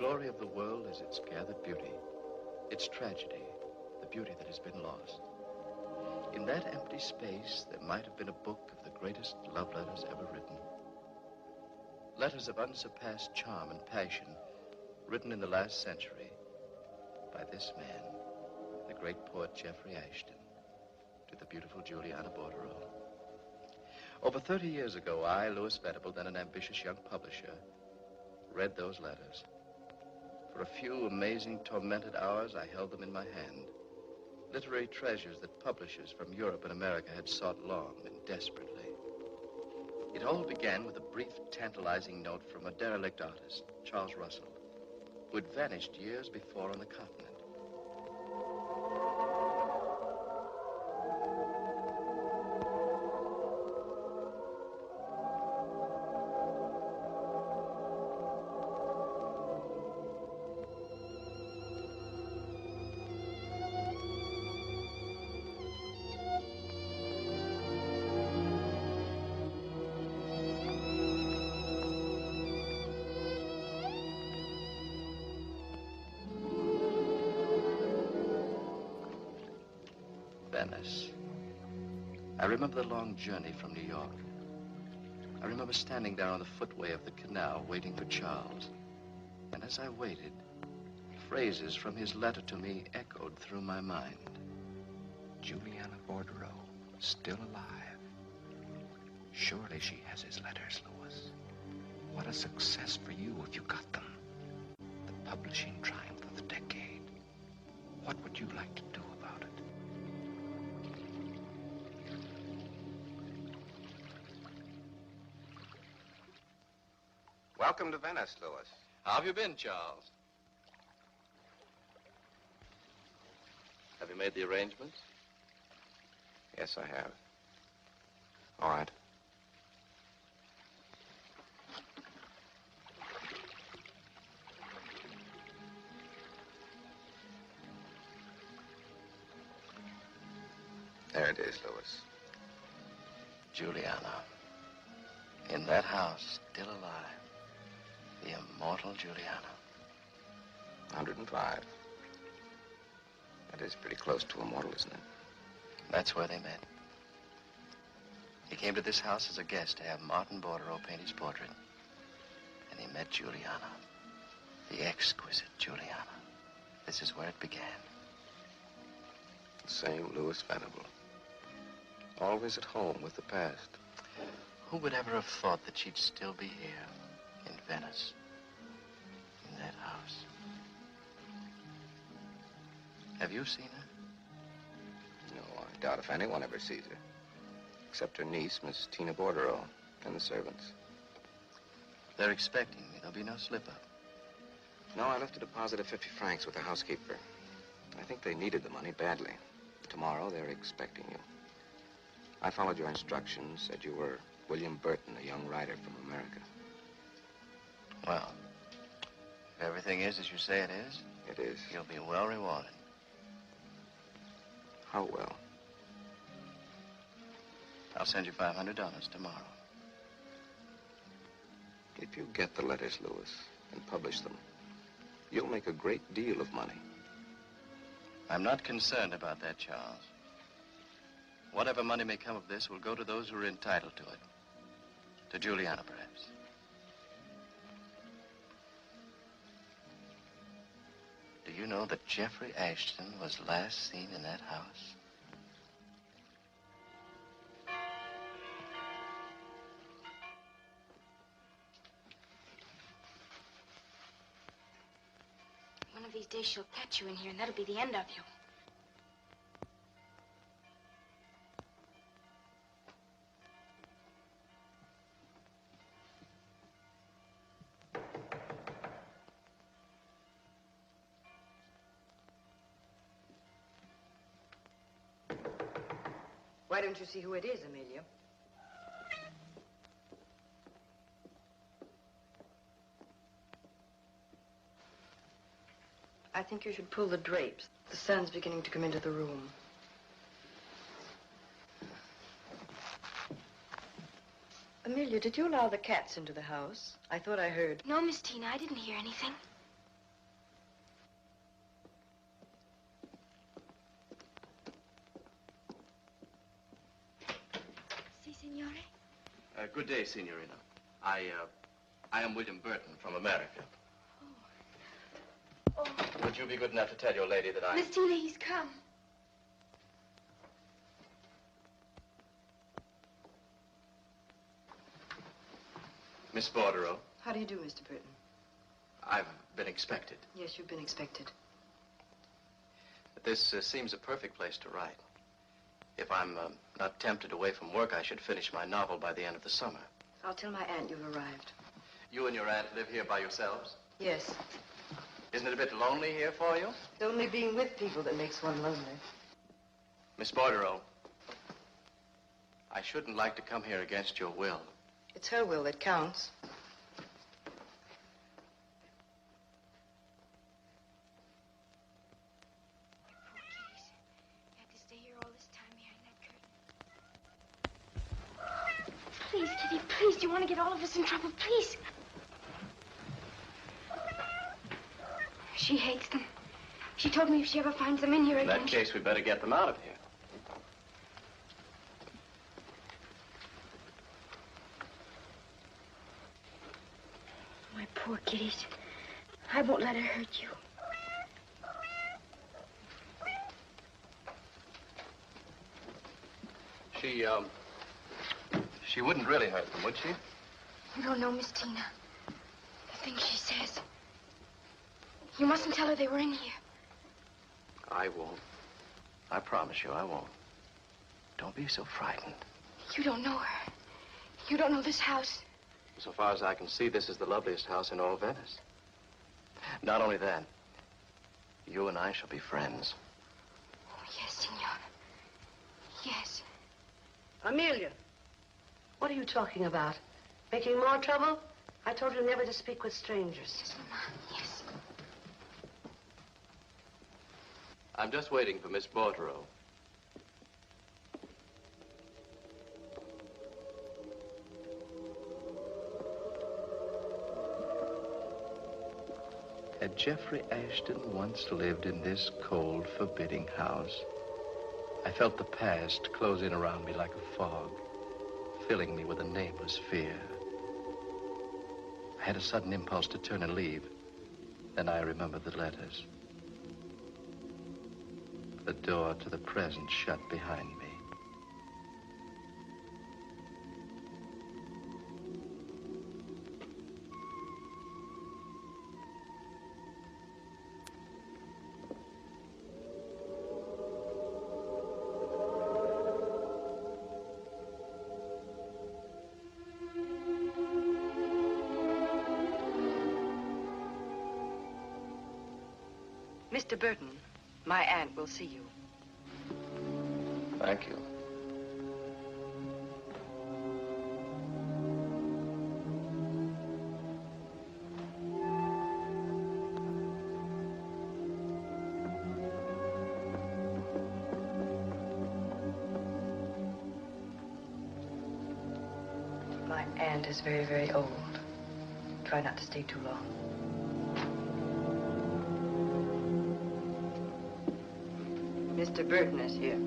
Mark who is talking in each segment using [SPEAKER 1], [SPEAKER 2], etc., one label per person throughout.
[SPEAKER 1] glory of the world is its gathered beauty, its tragedy, the beauty that has been lost. In that empty space, there might have been a book of the greatest love letters ever written. Letters of unsurpassed charm and passion, written in the last century by this man, the great poet Jeffrey Ashton, to the beautiful Juliana Borderau. Over 30 years ago, I, Louis Venable, then an ambitious young publisher, read those letters. For a few amazing, tormented hours, I held them in my hand. Literary treasures that publishers from Europe and America had sought long and desperately. It all began with a brief, tantalizing note from a derelict artist, Charles Russell, who had vanished years before on the continent. Venice. I remember the long journey from New York. I remember standing there on the footway of the canal waiting for Charles. And as I waited, phrases from his letter to me echoed through my mind.
[SPEAKER 2] Juliana Borderau, still alive. Surely she has his letters, Louis. What a success for you if you got them. The publishing triumph of the decade. What would you like to do about it?
[SPEAKER 3] Welcome to Venice, Louis.
[SPEAKER 1] How have you been, Charles? Have you made the arrangements?
[SPEAKER 3] Yes, I have. All right. There it is, Louis.
[SPEAKER 1] Juliana. In that house, still alive. The immortal Juliana.
[SPEAKER 3] 105. That is pretty close to immortal, isn't it?
[SPEAKER 1] That's where they met. He came to this house as a guest to have Martin Bordereau paint his portrait. And he met Juliana. The exquisite Juliana. This is where it began.
[SPEAKER 3] The same Louis Venable. Always at home with the past.
[SPEAKER 1] Who would ever have thought that she'd still be here in Venice? In that house. Have you seen her?
[SPEAKER 3] No, I doubt if anyone ever sees her. Except her niece, Miss Tina Bordereau, and the servants.
[SPEAKER 1] They're expecting me. There'll be no slip-up.
[SPEAKER 3] No, I left a deposit of 50 francs with the housekeeper. I think they needed the money badly. Tomorrow, they're expecting you. I followed your instructions, said you were William Burton, a young writer from America.
[SPEAKER 1] Well, if everything is as you say it is,
[SPEAKER 3] It is.
[SPEAKER 1] you'll be well rewarded.
[SPEAKER 3] How well?
[SPEAKER 1] I'll send you $500 tomorrow.
[SPEAKER 3] If you get the letters, Louis, and publish them, you'll make a great deal of money.
[SPEAKER 1] I'm not concerned about that, Charles. Whatever money may come of this will go to those who are entitled to it. To Juliana, perhaps. Do you know that Jeffrey Ashton was last seen in that house?
[SPEAKER 4] One of these days she'll catch you in here, and that'll be the end of you.
[SPEAKER 5] Why don't you see who it is, Amelia? I think you should pull the drapes. The sun's beginning to come into the room. Amelia, did you allow the cats into the house? I thought I heard.
[SPEAKER 4] No, Miss Tina, I didn't hear anything.
[SPEAKER 1] Good day, Signorina. I am William Burton from America.
[SPEAKER 4] Oh.
[SPEAKER 1] Would you be good enough to tell your lady that
[SPEAKER 4] Miss Tina, he's come.
[SPEAKER 1] Miss Borderau,
[SPEAKER 5] How do you do, Mr. Burton?
[SPEAKER 1] I've been expected.
[SPEAKER 5] Yes, you've been expected.
[SPEAKER 1] This seems a perfect place to write. If I'm not tempted away from work, I should finish my novel by the end of the summer.
[SPEAKER 5] I'll tell my aunt you've arrived.
[SPEAKER 1] You and your aunt live here by yourselves?
[SPEAKER 5] Yes.
[SPEAKER 1] Isn't it a bit lonely here for you?
[SPEAKER 5] It's only being with people that makes one lonely.
[SPEAKER 1] Miss Borderau, I shouldn't like to come here against your will.
[SPEAKER 5] It's her will that counts.
[SPEAKER 4] Please, Kitty, please. Do you want to get all of us in trouble? Please. She hates them. She told me if she ever finds them in here
[SPEAKER 1] In
[SPEAKER 4] again...
[SPEAKER 1] that case, we better get them out of here.
[SPEAKER 4] My poor kitties. I won't let her hurt you.
[SPEAKER 1] She wouldn't really hurt them, would she?
[SPEAKER 4] You don't know Miss Tina. The things she says. You mustn't tell her they were in here.
[SPEAKER 1] I won't. I promise you, I won't. Don't be so frightened.
[SPEAKER 4] You don't know her. You don't know this house.
[SPEAKER 1] So far as I can see, this is the loveliest house in all Venice. Not only that, you and I shall be friends.
[SPEAKER 4] Oh, yes, Signor. Yes.
[SPEAKER 6] Amelia, what are you talking about? Making more trouble? I told you never to speak with strangers.
[SPEAKER 4] Yes, Mama. Yes.
[SPEAKER 1] I'm just waiting for Miss Borderau. Had Jeffrey Ashton once lived in this cold, forbidding house? I felt the past close in around me like a fog, filling me with a nameless fear. I had a sudden impulse to turn and leave. Then I remembered the letters. The door to the present shut behind me.
[SPEAKER 5] Mr. Burton, my aunt will see you.
[SPEAKER 1] Thank you.
[SPEAKER 5] My aunt is very, very old. Try not to stay too long. Mr. Burton is here.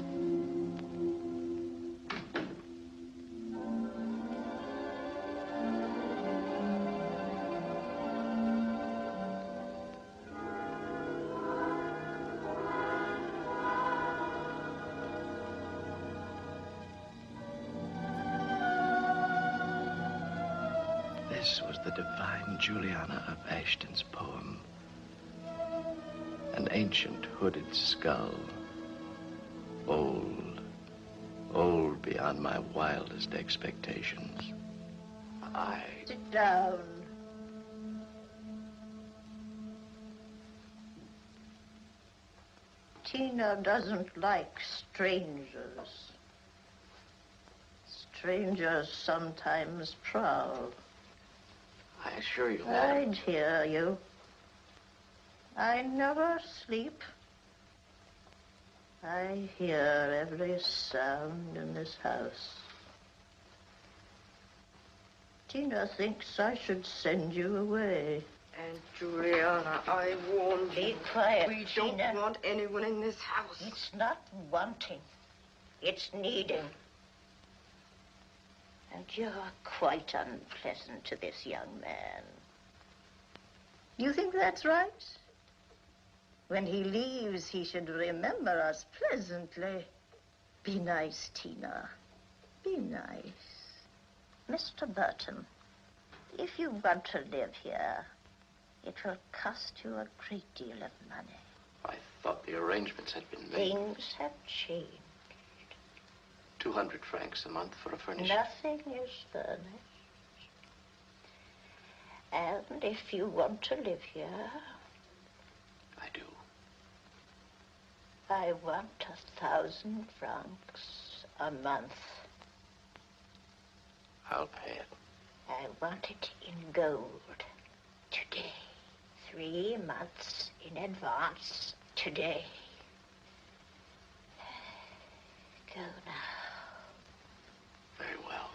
[SPEAKER 1] This was the divine Juliana of Ashton's poem. An ancient hooded skull. Old, old beyond my wildest expectations.
[SPEAKER 7] Sit down. Tina doesn't like strangers. Strangers sometimes prowl.
[SPEAKER 1] I assure you, madam.
[SPEAKER 7] I'd hear you. I never sleep. I hear every sound in this house. Tina thinks I should send you away.
[SPEAKER 5] Aunt Juliana, I warned you.
[SPEAKER 7] Be quiet,
[SPEAKER 5] We
[SPEAKER 7] Tina.
[SPEAKER 5] don't want anyone in this house.
[SPEAKER 7] It's not wanting. It's needing. And you're quite unpleasant to this young man. You think that's right? When he leaves, he should remember us pleasantly. Be nice, Tina. Be nice. Mr. Burton, if you want to live here, it will cost you a great deal of money.
[SPEAKER 1] I thought the arrangements had been made.
[SPEAKER 7] Things have changed.
[SPEAKER 1] 200 francs a month for a furnisher.
[SPEAKER 7] Nothing is furnished. And if you want to live here,
[SPEAKER 1] I do.
[SPEAKER 7] I want 1,000 francs a month.
[SPEAKER 1] I'll pay it.
[SPEAKER 7] I want it in gold. Today. 3 months in advance. Today. Go now.
[SPEAKER 1] Very well.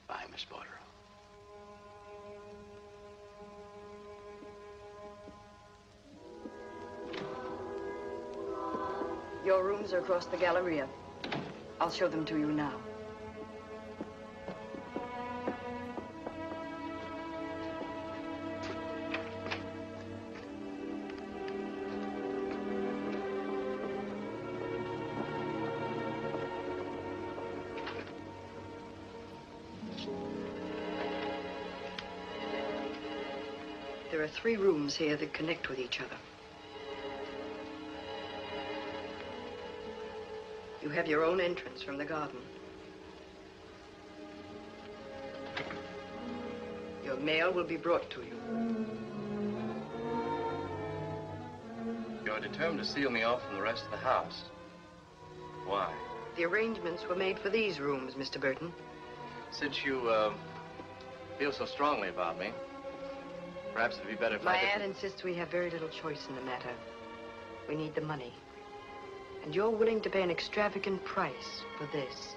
[SPEAKER 1] Bye, Miss Borderau.
[SPEAKER 8] Your rooms are across the Galleria. I'll show them to you now. There are 3 rooms here that connect with each other. You have your own entrance from the garden. Your mail will be brought to you.
[SPEAKER 1] You're determined to seal me off from the rest of the house. Why?
[SPEAKER 8] The arrangements were made for these rooms, Mr. Burton.
[SPEAKER 1] Since you, feel so strongly about me, perhaps it'd be better if
[SPEAKER 8] My
[SPEAKER 1] I
[SPEAKER 8] aunt
[SPEAKER 1] didn't...
[SPEAKER 8] insists we have very little choice in the matter. We need the money. And you're willing to pay an extravagant price for this.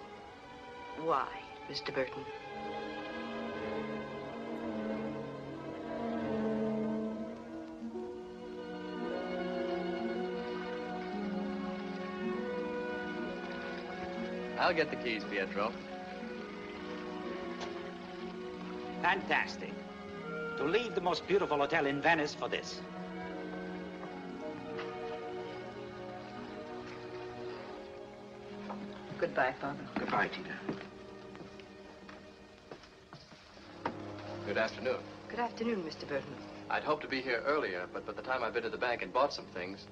[SPEAKER 8] Why, Mr. Burton?
[SPEAKER 1] I'll get the keys, Pietro.
[SPEAKER 9] Fantastic. To leave the most beautiful hotel in Venice for this.
[SPEAKER 8] Goodbye, Father.
[SPEAKER 3] Goodbye, Tina.
[SPEAKER 1] Good afternoon.
[SPEAKER 8] Good afternoon, Mr. Burton.
[SPEAKER 1] I'd hoped to be here earlier, but by the time I've been to the bank and bought some things,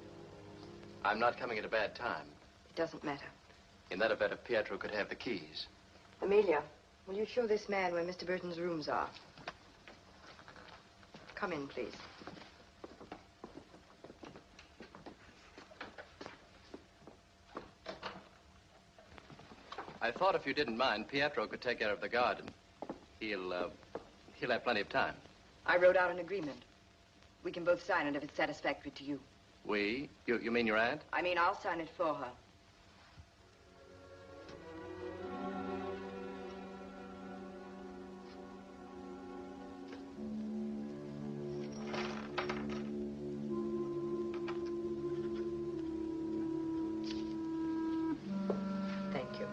[SPEAKER 1] I'm not coming at a bad time.
[SPEAKER 8] It doesn't matter.
[SPEAKER 1] In that event, if Pietro could have the keys.
[SPEAKER 8] Amelia, will you show this man where Mr. Burton's rooms are? Come in, please.
[SPEAKER 1] I thought if you didn't mind, Pietro could take care of the garden. He'll have plenty of time.
[SPEAKER 8] I wrote out an agreement. We can both sign it if it's satisfactory to you.
[SPEAKER 1] We? You mean your aunt?
[SPEAKER 8] I mean, I'll sign it for her. Thank you.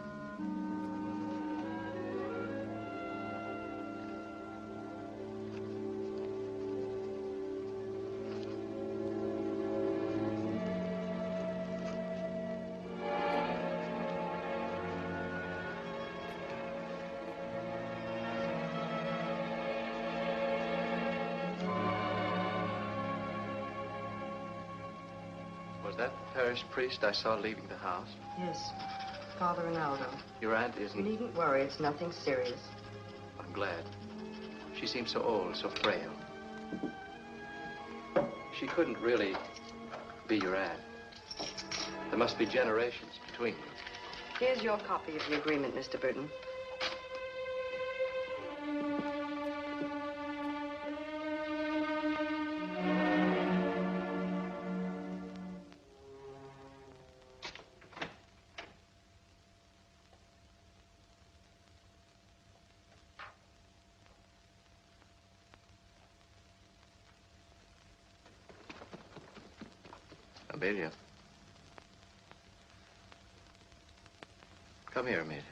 [SPEAKER 1] Was that the parish priest I saw leaving the house?
[SPEAKER 8] Yes, Father Ronaldo.
[SPEAKER 1] Your aunt
[SPEAKER 8] You
[SPEAKER 1] isn't...
[SPEAKER 8] needn't worry, it's nothing serious.
[SPEAKER 1] I'm glad. She seems so old, so frail. She couldn't really be your aunt. There must be generations between you.
[SPEAKER 8] Here's your copy of the agreement, Mr. Burton.
[SPEAKER 1] Amelia. Come here, Amelia.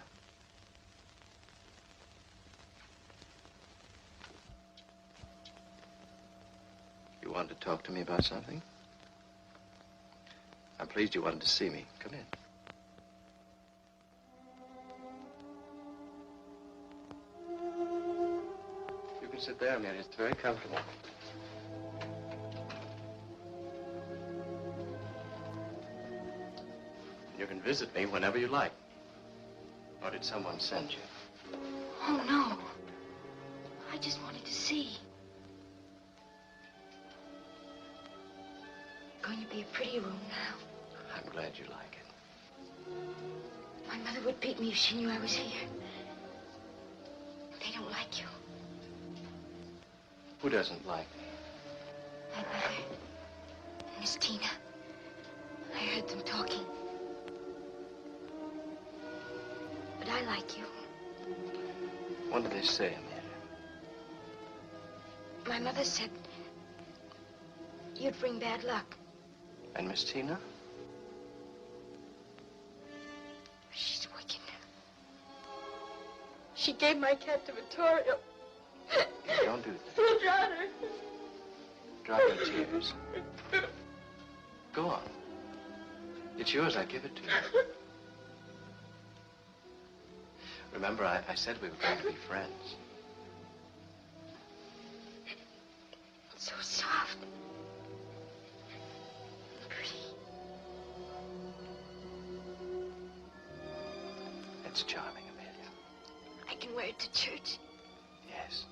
[SPEAKER 1] You wanted to talk to me about something? I'm pleased you wanted to see me. Come in. You can sit there, Amelia. It's very comfortable. You can visit me whenever you like. Or did someone send you?
[SPEAKER 4] Oh, no. I just wanted to see. Going to be a pretty room now.
[SPEAKER 1] I'm glad you like it.
[SPEAKER 4] My mother would beat me if she knew I was here. They don't like you.
[SPEAKER 1] Who doesn't like me?
[SPEAKER 4] My mother and Miss Tina. I heard them talking. But I like you.
[SPEAKER 1] What did they say, Amelia?
[SPEAKER 4] My mother said you'd bring bad luck.
[SPEAKER 1] And Miss Tina?
[SPEAKER 4] She's wicked. She gave my cat to Vittorio.
[SPEAKER 1] Don't do that.
[SPEAKER 4] He drowned her.
[SPEAKER 1] Drop your tears. Go on. It's yours. I give it to you. Remember, I said we were going to be friends.
[SPEAKER 4] It's so soft. Pretty.
[SPEAKER 1] It's charming, Amelia.
[SPEAKER 4] I can wear it to church.
[SPEAKER 1] Yes.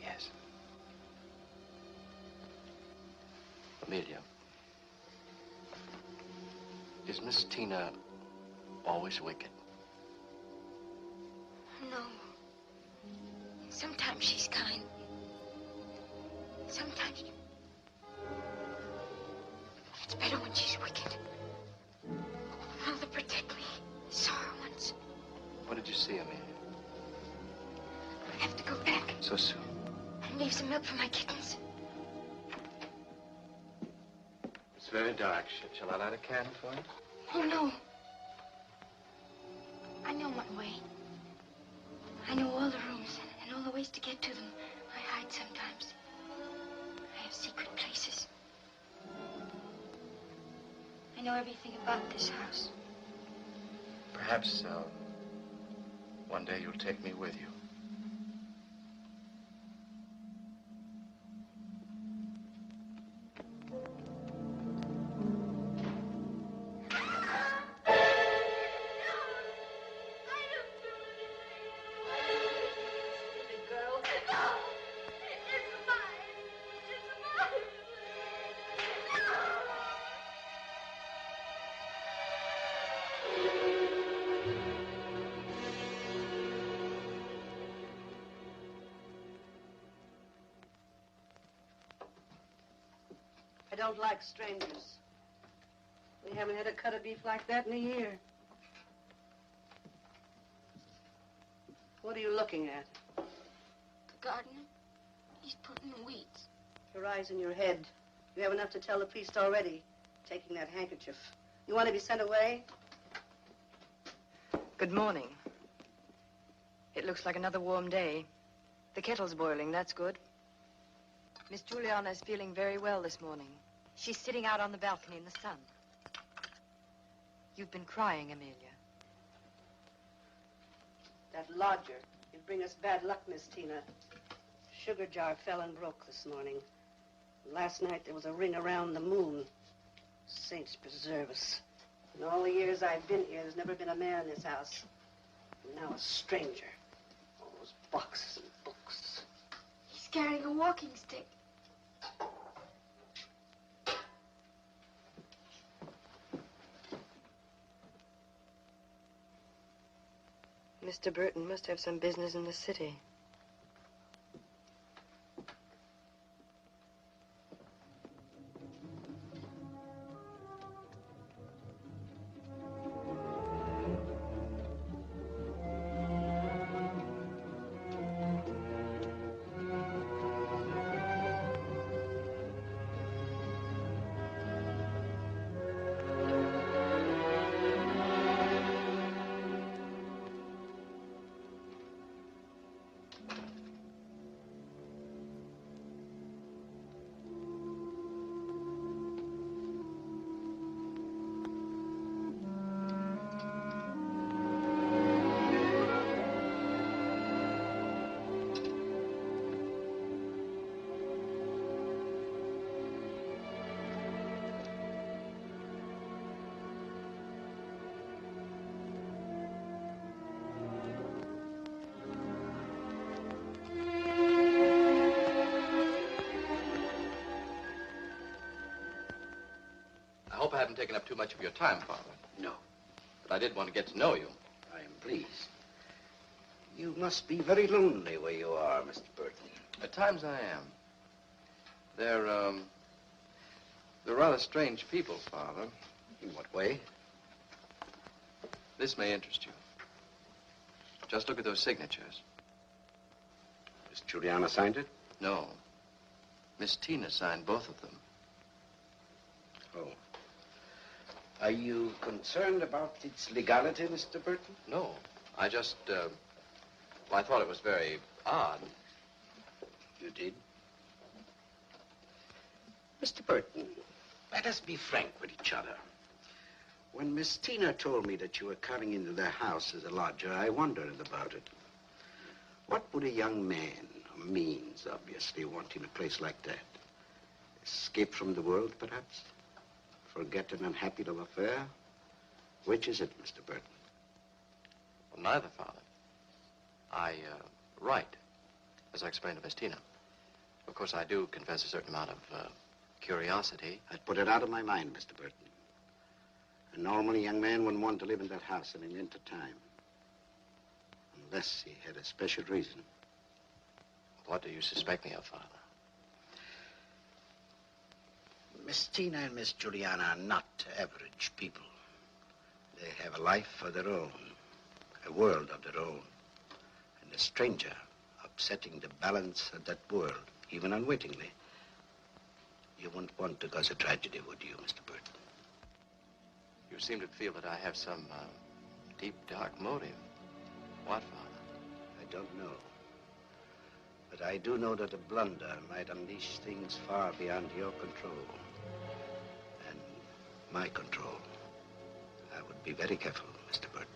[SPEAKER 1] Yes. Amelia, is Miss Tina always wicked?
[SPEAKER 4] No. Sometimes she's kind. Sometimes it's better when she's wicked. Mother, protect me. I saw her once.
[SPEAKER 1] What did you see, Amelia?
[SPEAKER 4] I have to go back
[SPEAKER 1] So soon?
[SPEAKER 4] and leave some milk for my kittens.
[SPEAKER 1] It's very dark. Shall I light a candle for you?
[SPEAKER 4] Oh, no. I know my way. I know all the rooms and all the ways to get to them. I hide sometimes. I have secret places. I know everything about this house.
[SPEAKER 1] Perhaps, one day you'll take me with you.
[SPEAKER 6] I don't like strangers. We haven't had a cut of beef like that in a year. What are you looking at?
[SPEAKER 4] The gardener, he's putting the weeds.
[SPEAKER 6] Your eyes in your head. You have enough to tell the priest already, taking that handkerchief. You want to be sent away?
[SPEAKER 8] Good morning. It looks like another warm day. The kettle's boiling, that's good. Miss Juliana is feeling very well this morning. She's sitting out on the balcony in the sun. You've been crying, Amelia.
[SPEAKER 6] That lodger. He'd bring us bad luck, Miss Tina. Sugar jar fell and broke this morning. Last night there was a ring around the moon. Saints preserve us. In all the years I've been here, there's never been a man in this house. And now a stranger. All those boxes and books.
[SPEAKER 4] He's carrying a walking stick.
[SPEAKER 8] Mr. Burton must have some business in the city.
[SPEAKER 1] hope I haven't taken up too much of your time, Father.
[SPEAKER 10] No.
[SPEAKER 1] But I did want to get to know you.
[SPEAKER 10] I am pleased. You must be very lonely where you are, Mr. Burton.
[SPEAKER 1] At times I am. They're rather strange people, Father.
[SPEAKER 10] In what way?
[SPEAKER 1] This may interest you. Just look at those signatures.
[SPEAKER 10] Miss Juliana signed it?
[SPEAKER 1] No. Miss Tina signed both of them.
[SPEAKER 10] Oh. Are you concerned about its legality, Mr. Burton?
[SPEAKER 1] No. I just, well, I thought it was very odd.
[SPEAKER 10] You did? Mr. Burton, let us be frank with each other. When Miss Tina told me that you were coming into their house as a lodger, I wondered about it. What would a young man, means, obviously, want in a place like that? Escape from the world, perhaps? Forget an unhappy love affair? Which is it, Mr. Burton?
[SPEAKER 1] Well, neither, Father. I write, as I explained to Miss Tina. Of course, I do confess a certain amount of curiosity.
[SPEAKER 10] I'd put it out of my mind, Mr. Burton. A normal young man wouldn't want to live in that house any length of time. Unless he had a special reason.
[SPEAKER 1] What do you suspect me of, Father?
[SPEAKER 10] Miss Tina and Miss Juliana are not average people. They have a life of their own, a world of their own. And a stranger upsetting the balance of that world, even unwittingly, you wouldn't want to cause a tragedy, would you, Mr. Burton?
[SPEAKER 1] You seem to feel that I have some deep, dark motive. What, Father?
[SPEAKER 10] I don't know. But I do know that a blunder might unleash things far beyond your control. And my control. I would be very careful, Mr. Burton.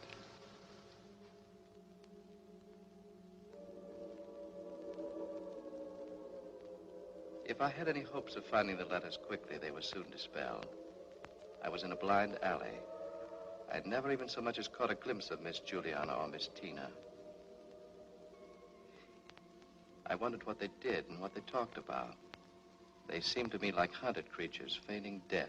[SPEAKER 1] If I had any hopes of finding the letters quickly, they were soon dispelled. I was in a blind alley. I'd never even so much as caught a glimpse of Miss Juliana or Miss Tina. I wondered what they did and what they talked about. They seemed to me like hunted creatures feigning death.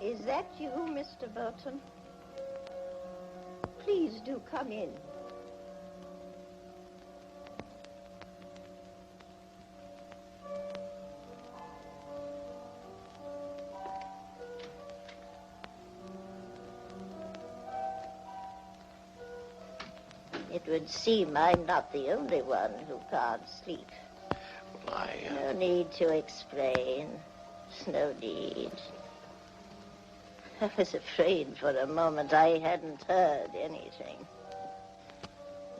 [SPEAKER 7] Is that you, Mr. Burton? Please do come in. It would seem I'm not the only one who can't sleep.
[SPEAKER 1] Well,
[SPEAKER 7] No need to explain. No need. I was afraid for a moment I hadn't heard anything.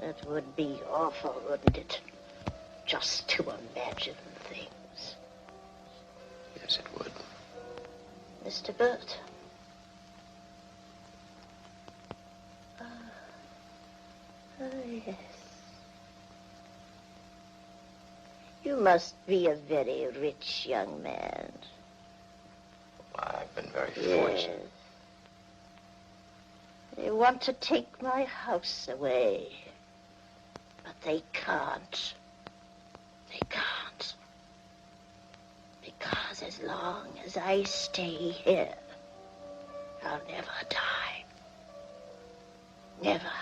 [SPEAKER 7] That would be awful, wouldn't it? Just to imagine things.
[SPEAKER 1] Yes, it would.
[SPEAKER 7] Mr. Burton, Yes. You must be a very rich young man.
[SPEAKER 3] I've been very fortunate.
[SPEAKER 7] Yes. They want to take my house away. But they can't. They can't. Because as long as I stay here, I'll never die. Never.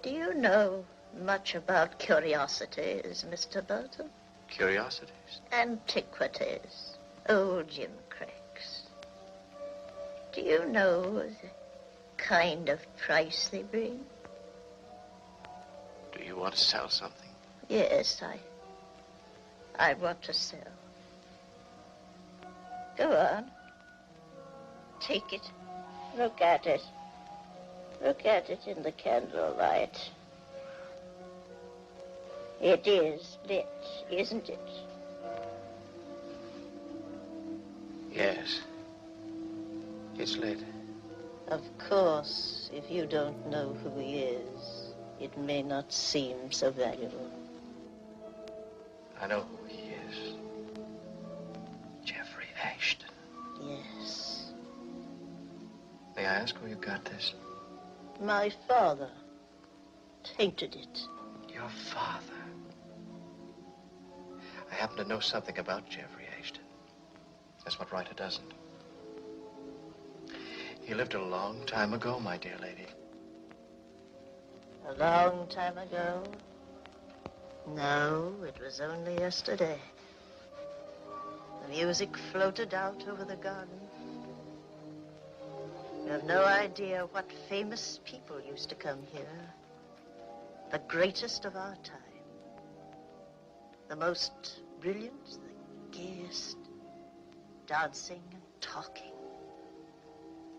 [SPEAKER 7] Do you know much about curiosities, Mr. Burton?
[SPEAKER 3] Curiosities?
[SPEAKER 7] Antiquities. Old Jim Cracks. Do you know the kind of price they bring?
[SPEAKER 3] Do you want to sell something?
[SPEAKER 7] Yes, I want to sell. Go on. Take it. Look at it. Look at it in the candlelight. It is lit, isn't it?
[SPEAKER 3] Yes. It's lit.
[SPEAKER 7] Of course, if you don't know who he is, it may not seem so valuable.
[SPEAKER 3] I know who he is. Jeffrey Ashton.
[SPEAKER 7] Yes.
[SPEAKER 3] May I ask where you got this?
[SPEAKER 7] My father painted it.
[SPEAKER 3] Your father? I happen to know something about Jeffrey Ashton. That's what writer doesn't. He lived a long time ago, my dear lady.
[SPEAKER 7] A long time ago? No, it was only yesterday. The music floated out over the garden. You have no idea what famous people used to come here. The greatest of our time. The most brilliant, the gayest, dancing and talking.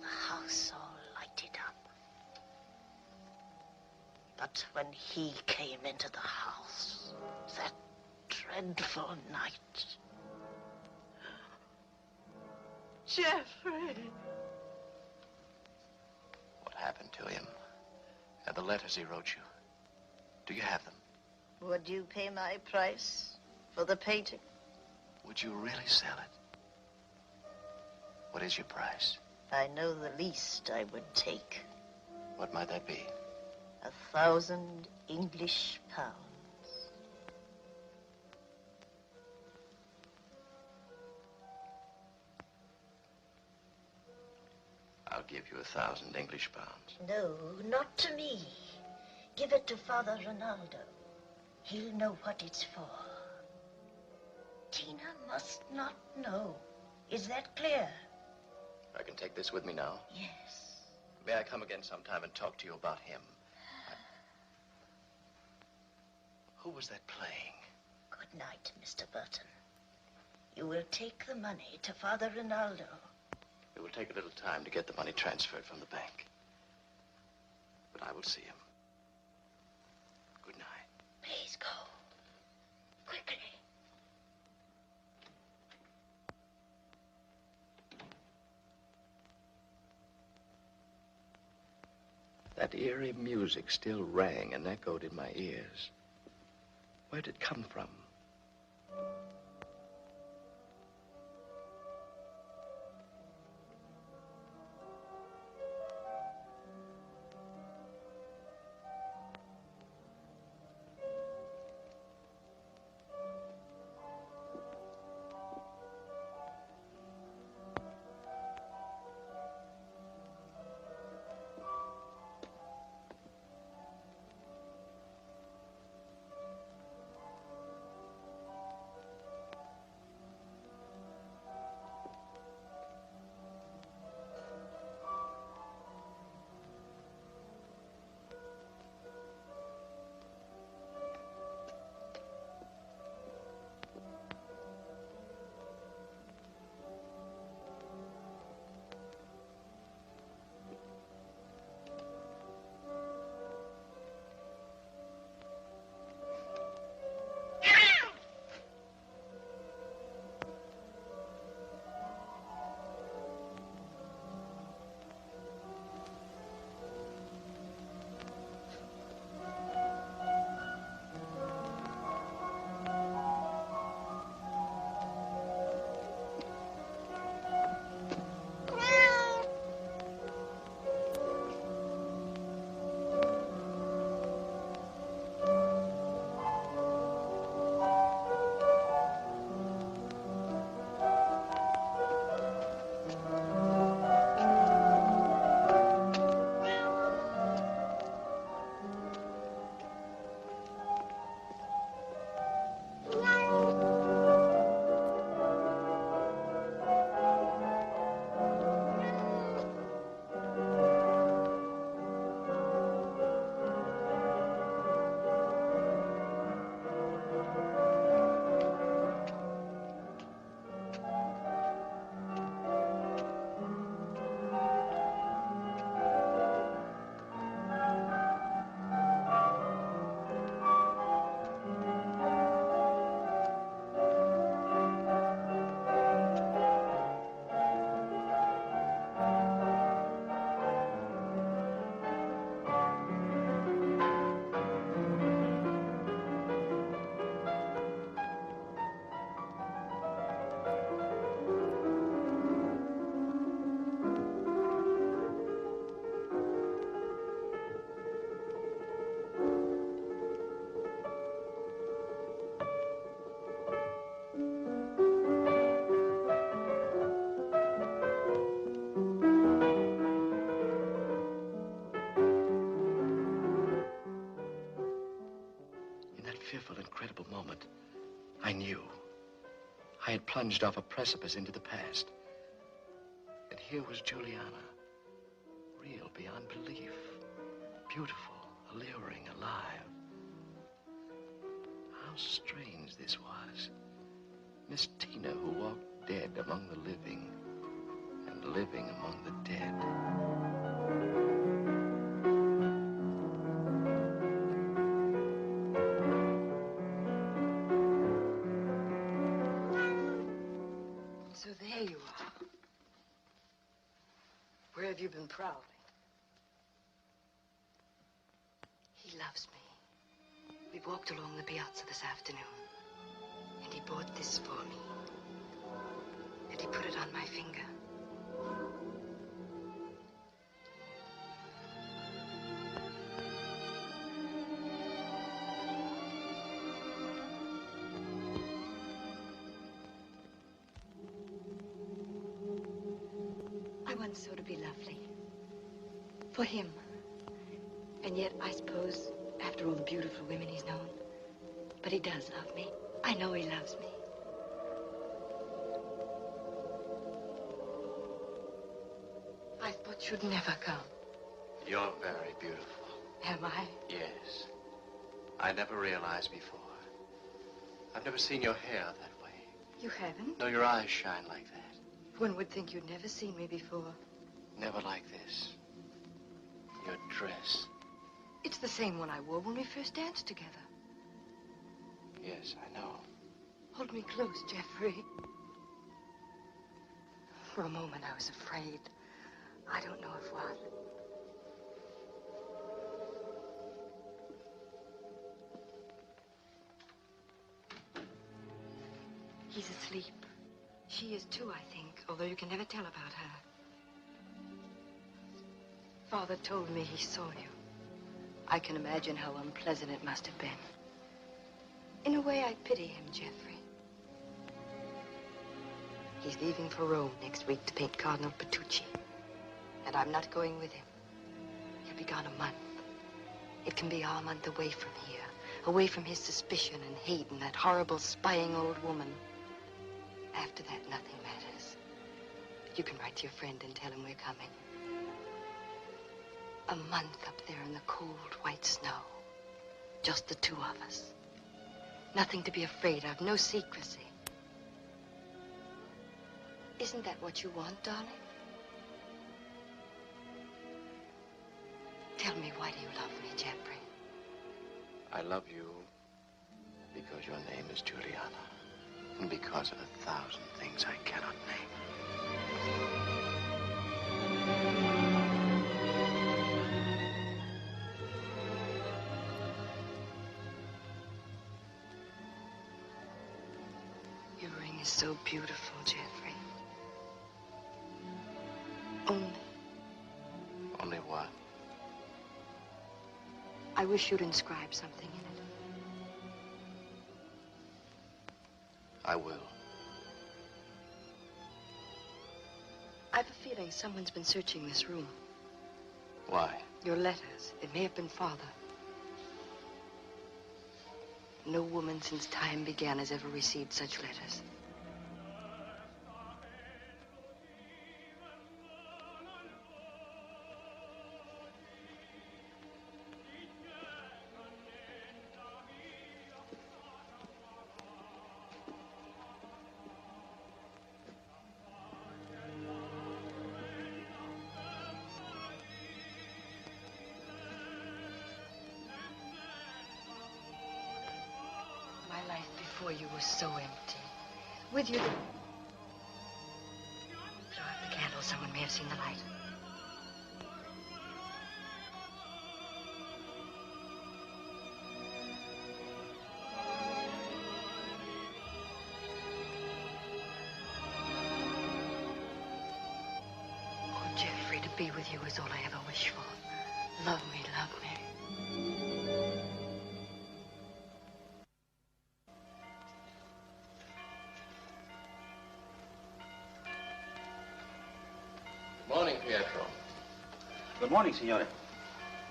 [SPEAKER 7] The house all lighted up. But when he came into the house, that dreadful night... Jeffrey!
[SPEAKER 3] What happened to him? And the letters he wrote you. Do you have them?
[SPEAKER 7] Would you pay my price for the painting?
[SPEAKER 3] Would you really sell it? What is your price?
[SPEAKER 7] I know the least I would take.
[SPEAKER 3] What might that be?
[SPEAKER 7] 1,000 English pounds.
[SPEAKER 3] I'll give you 1,000 English pounds.
[SPEAKER 7] No, not to me. Give it to Father Ronaldo. He'll know what it's for. Tina must not know. Is that clear?
[SPEAKER 3] I can take this with me now?
[SPEAKER 7] Yes.
[SPEAKER 3] May I come again sometime and talk to you about him? Who was that playing?
[SPEAKER 7] Good night, Mr. Burton. You will take the money to Father Ronaldo.
[SPEAKER 3] It will take a little time to get the money transferred from the bank. But I will see him. Good night.
[SPEAKER 7] Please go. Quickly.
[SPEAKER 3] That eerie music still rang and echoed in my ears. Where did it come from?
[SPEAKER 1] I knew. I had plunged off a precipice into the past. And here was Juliana, real beyond belief, beautiful, alluring, alive. How strange this was. Miss Tina, who walked dead among the living and living among the dead.
[SPEAKER 8] So there you are. Where have you been prowling? He loves me. We walked along the piazza this afternoon, and he bought this for me. And he put it on my finger. I want so to be lovely. For him. And yet, I suppose, after all the beautiful women he's known, but he does love me. I know he loves me. I thought you'd never come.
[SPEAKER 1] You're very beautiful.
[SPEAKER 8] Am I?
[SPEAKER 1] Yes. I never realized before. I've never seen your hair that way.
[SPEAKER 8] You haven't?
[SPEAKER 1] No, your eyes shine like that.
[SPEAKER 8] One would think you'd never seen me before.
[SPEAKER 1] Never like this. Your dress.
[SPEAKER 8] It's the same one I wore when we first danced together.
[SPEAKER 1] Yes, I know.
[SPEAKER 8] Hold me close, Jeffrey. For a moment, I was afraid. I don't know of what. He's asleep. She is too, I think, although you can never tell about her. Father told me he saw you. I can imagine how unpleasant it must have been. In a way, I pity him, Jeffrey. He's leaving for Rome next week to paint Cardinal Petrucci. And I'm not going with him. He'll be gone a month. It can be our month away from here. Away from his suspicion and hate and that horrible spying old woman. After that, nothing matters. You can write to your friend and tell him we're coming. A month up there in the cold, white snow. Just the two of us. Nothing to be afraid of, no secrecy. Isn't that what you want, darling? Tell me, why do you love me, Jeffrey?
[SPEAKER 1] I love you because your name is Juliana. And because of 1,000 things I cannot name.
[SPEAKER 8] Your ring is so beautiful, Jeffrey.
[SPEAKER 1] Only what?
[SPEAKER 8] I wish you'd inscribe something in it.
[SPEAKER 1] I will.
[SPEAKER 8] I've a feeling someone's been searching this room.
[SPEAKER 1] Why?
[SPEAKER 8] Your letters. It may have been Father. No woman since time began has ever received such letters. My life before you was so empty. With you... Blow out the candle. Someone may have seen the light. Oh, Jeffrey, to be with you is all I ever wish for. Love me, love me.
[SPEAKER 1] Morning, Pietro.
[SPEAKER 9] Good morning, signore.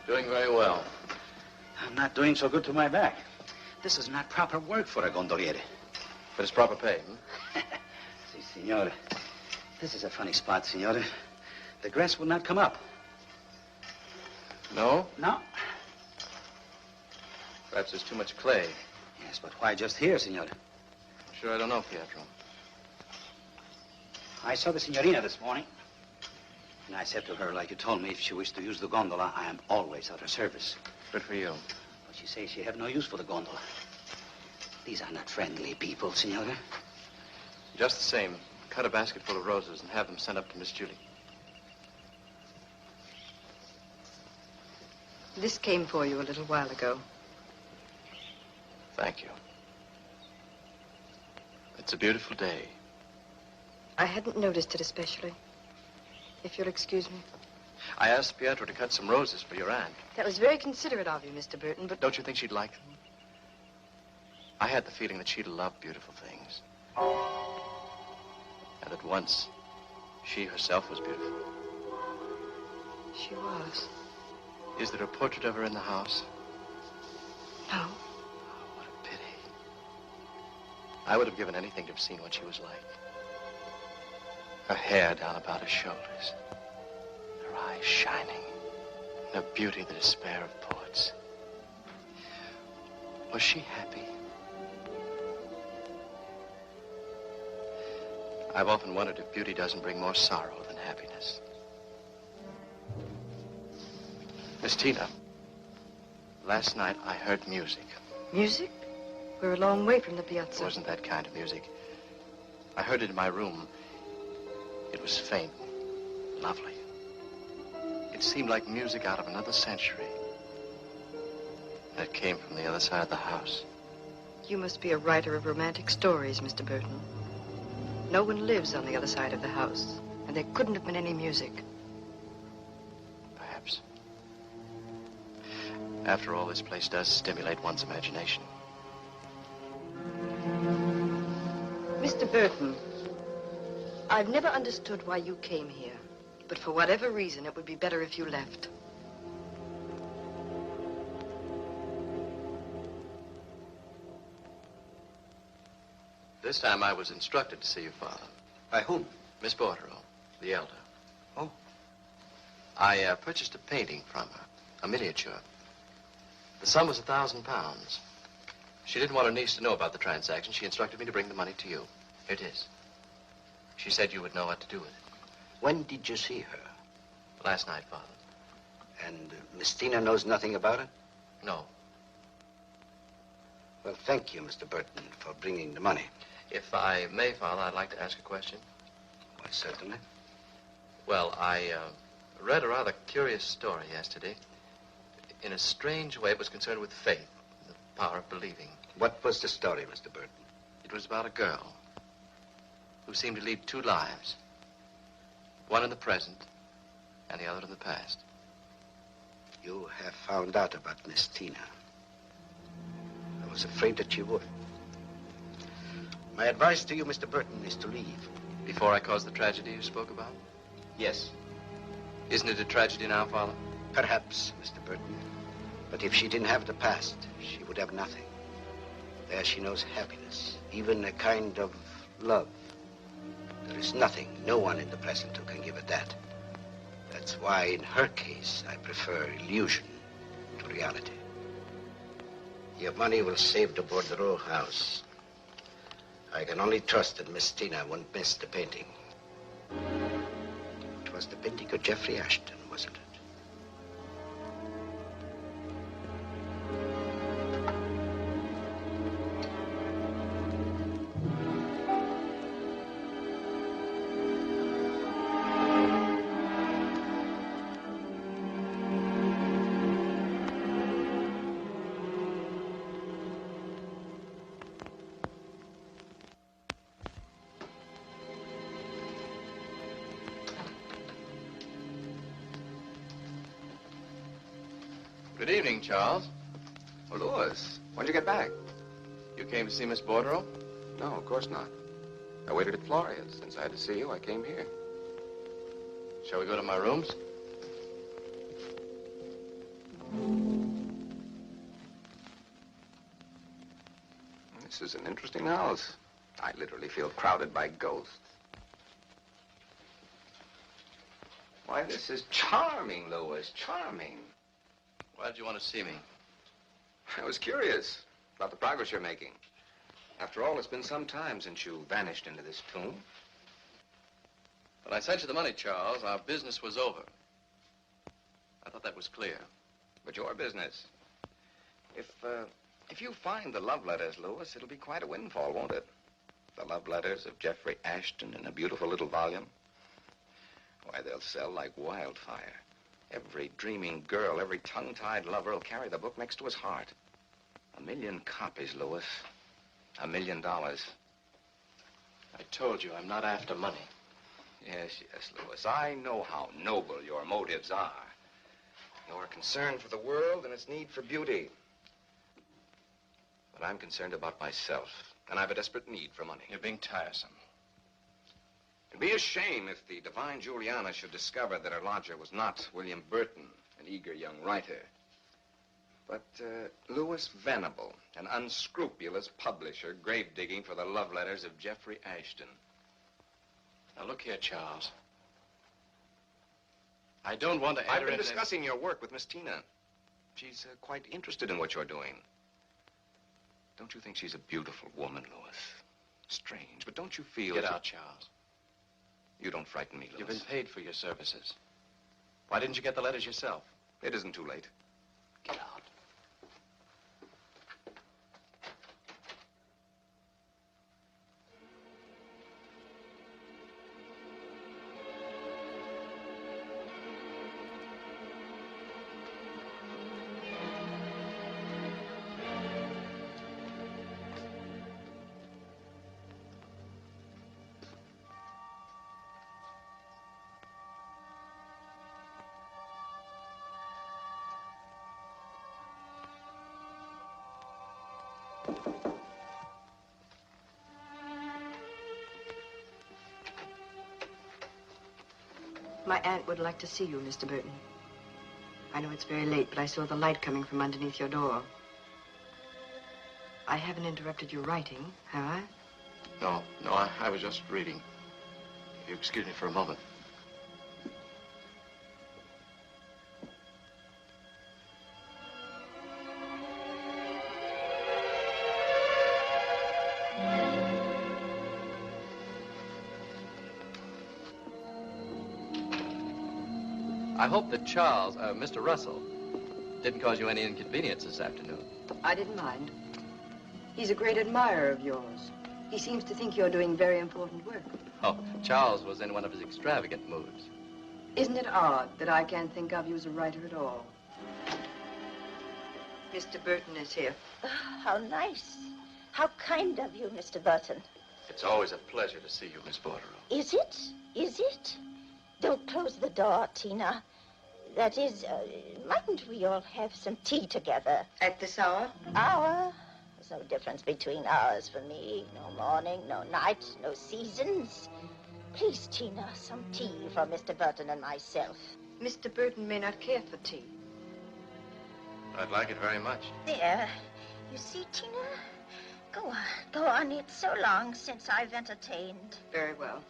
[SPEAKER 1] Doing very well.
[SPEAKER 9] I'm not doing so good to my back. This is not proper work for a gondoliere.
[SPEAKER 1] But it's proper pay,
[SPEAKER 11] Si, senora. This is a funny spot, senora. The grass will not come up.
[SPEAKER 1] No?
[SPEAKER 11] No.
[SPEAKER 1] Perhaps there's too much clay.
[SPEAKER 11] Yes, but why just here, senora?
[SPEAKER 1] I'm sure I don't know, Pietro.
[SPEAKER 11] I saw the signorina this morning. And I said to her, like you told me, if she wished to use the gondola, I am always at her service.
[SPEAKER 1] Good for you.
[SPEAKER 11] But she says she have no use for the gondola. These are not friendly people, senora.
[SPEAKER 1] Just the same, cut a basket full of roses and have them sent up to Miss Julie.
[SPEAKER 8] This came for you a little while ago.
[SPEAKER 1] Thank you. It's a beautiful day.
[SPEAKER 8] I hadn't noticed it especially. If you'll excuse me.
[SPEAKER 1] I asked Pietro to cut some roses for your aunt.
[SPEAKER 8] That was very considerate of you, Mr. Burton, but...
[SPEAKER 1] Don't you think she'd like them? I had the feeling that she'd love beautiful things. And that once, she herself was beautiful.
[SPEAKER 8] She was.
[SPEAKER 1] Is there a portrait of her in the house?
[SPEAKER 8] No.
[SPEAKER 1] Oh, what a pity. I would have given anything to have seen what she was like. Her hair down about her shoulders. Her eyes shining. And a beauty the despair of poets. Was she happy? I've often wondered if beauty doesn't bring more sorrow than happiness. Miss Tina, last night I heard music.
[SPEAKER 8] Music? We're a long way from the
[SPEAKER 1] It
[SPEAKER 8] piazza.
[SPEAKER 1] wasn't that kind of music. I heard it in my room. It was faint, lovely. It seemed like music out of another century. And it came from the other side of the house.
[SPEAKER 8] You must be a writer of romantic stories, Mr. Burton. No one lives on the other side of the house, and there couldn't have been any music.
[SPEAKER 1] Perhaps. After all, this place does stimulate one's imagination.
[SPEAKER 8] Mr. Burton, I've never understood why you came here, but for whatever reason, it would be better if you left.
[SPEAKER 1] This time I was instructed to see your father.
[SPEAKER 11] By whom?
[SPEAKER 1] Miss Borderau, the elder.
[SPEAKER 11] Oh.
[SPEAKER 1] I purchased a painting from her, a miniature. The sum was £1,000. She didn't want her niece to know about the transaction. She instructed me to bring the money to you. Here it is. She said you would know what to do with it.
[SPEAKER 10] When did you see her?
[SPEAKER 1] Last night, Father.
[SPEAKER 10] And Miss Tina knows nothing about it?
[SPEAKER 1] No.
[SPEAKER 10] Well, thank you, Mr. Burton, for bringing the money.
[SPEAKER 1] If I may, Father, I'd like to ask a question.
[SPEAKER 10] Why, certainly.
[SPEAKER 1] Well, I read a rather curious story yesterday. In a strange way, it was concerned with faith, the power of believing.
[SPEAKER 10] What was the story, Mr. Burton?
[SPEAKER 1] It was about a girl who seemed to lead two lives. One in the present and the other in the past.
[SPEAKER 10] You have found out about Miss Tina. I was afraid that you would. My advice to you, Mr. Burton, is to leave.
[SPEAKER 1] Before I caused the tragedy you spoke about?
[SPEAKER 10] Yes.
[SPEAKER 1] Isn't it a tragedy now, Father?
[SPEAKER 10] Perhaps, Mr. Burton. But if she didn't have the past, she would have nothing. There she knows happiness, even a kind of love. There is nothing, no one in the present who can give her that. That's why, in her case, I prefer illusion to reality. Your money will save the Borderau house. I can only trust that Miss Tina won't miss the painting. It was the painting of Jeffrey Ashton, wasn't it?
[SPEAKER 1] Good evening, Charles.
[SPEAKER 2] Oh, Louis, when'd you get back?
[SPEAKER 1] You came to see Miss Borderau?
[SPEAKER 2] No, of course not. I waited at Floria's. Since I had to see you, I came here.
[SPEAKER 1] Shall we go to my rooms?
[SPEAKER 2] This is an interesting house.
[SPEAKER 3] I literally feel crowded by ghosts. Why, this is charming, Louis, charming.
[SPEAKER 1] Why did you want to see me?
[SPEAKER 3] I was curious about the progress you're making. After all, it's been some time since you vanished into this tomb.
[SPEAKER 1] When I sent you the money, Charles, our business was over. I thought that was clear.
[SPEAKER 3] But your business. If you find the love letters, Louis, it'll be quite a windfall, won't it? The love letters of Jeffrey Ashton in a beautiful little volume. Why, they'll sell like wildfire. Every dreaming girl, every tongue-tied lover will carry the book next to his heart. 1 million copies, Louis. $1 million.
[SPEAKER 1] I told you, I'm not after money.
[SPEAKER 3] Yes, Louis. I know how noble your motives are. You're concerned for the world and its need for beauty. But I'm concerned about myself, and I have a desperate need for money.
[SPEAKER 1] You're being tiresome.
[SPEAKER 3] It'd be a shame if the divine Juliana should discover that her lodger was not William Burton, an eager young writer, but Louis Venable, an unscrupulous publisher grave-digging for the love letters of Jeffrey Ashton.
[SPEAKER 1] Now, look here, Charles. I don't want to enter
[SPEAKER 3] I've been
[SPEAKER 1] into...
[SPEAKER 3] discussing your work with Miss Tina. She's quite interested in what you're doing. Don't you think she's a beautiful woman, Louis? Strange, but don't you feel...
[SPEAKER 1] Get out, Charles.
[SPEAKER 3] You don't frighten me, Louis.
[SPEAKER 1] You've been paid for your services. Why didn't you get the letters yourself?
[SPEAKER 3] It isn't too late.
[SPEAKER 1] Get out.
[SPEAKER 8] My aunt would like to see you, Mr. Burton. I know it's very late, but I saw the light coming from underneath your door. I haven't interrupted your writing, have I?
[SPEAKER 1] No, I was just reading. If you excuse me for a moment. I hope that Charles, Mr. Russell, didn't cause you any inconvenience this afternoon.
[SPEAKER 8] I didn't mind. He's a great admirer of yours. He seems to think you're doing very important work.
[SPEAKER 1] Oh, Charles was in one of his extravagant moods.
[SPEAKER 8] Isn't it odd that I can't think of you as a writer at all? Mr. Burton is here.
[SPEAKER 7] Oh, how nice. How kind of you, Mr. Burton.
[SPEAKER 1] It's always a pleasure to see you, Miss Borderau.
[SPEAKER 7] Is it? Is it? Don't close the door, Tina. That is, mightn't we all have some tea together?
[SPEAKER 8] At this hour?
[SPEAKER 7] Hour? There's no difference between hours for me. No morning, no night, no seasons. Please, Tina, some tea for Mr. Burton and myself.
[SPEAKER 8] Mr. Burton may not care for tea.
[SPEAKER 1] I'd like it very much.
[SPEAKER 7] There. You see, Tina? Go on. Go on. It's so long since I've entertained.
[SPEAKER 8] Very well.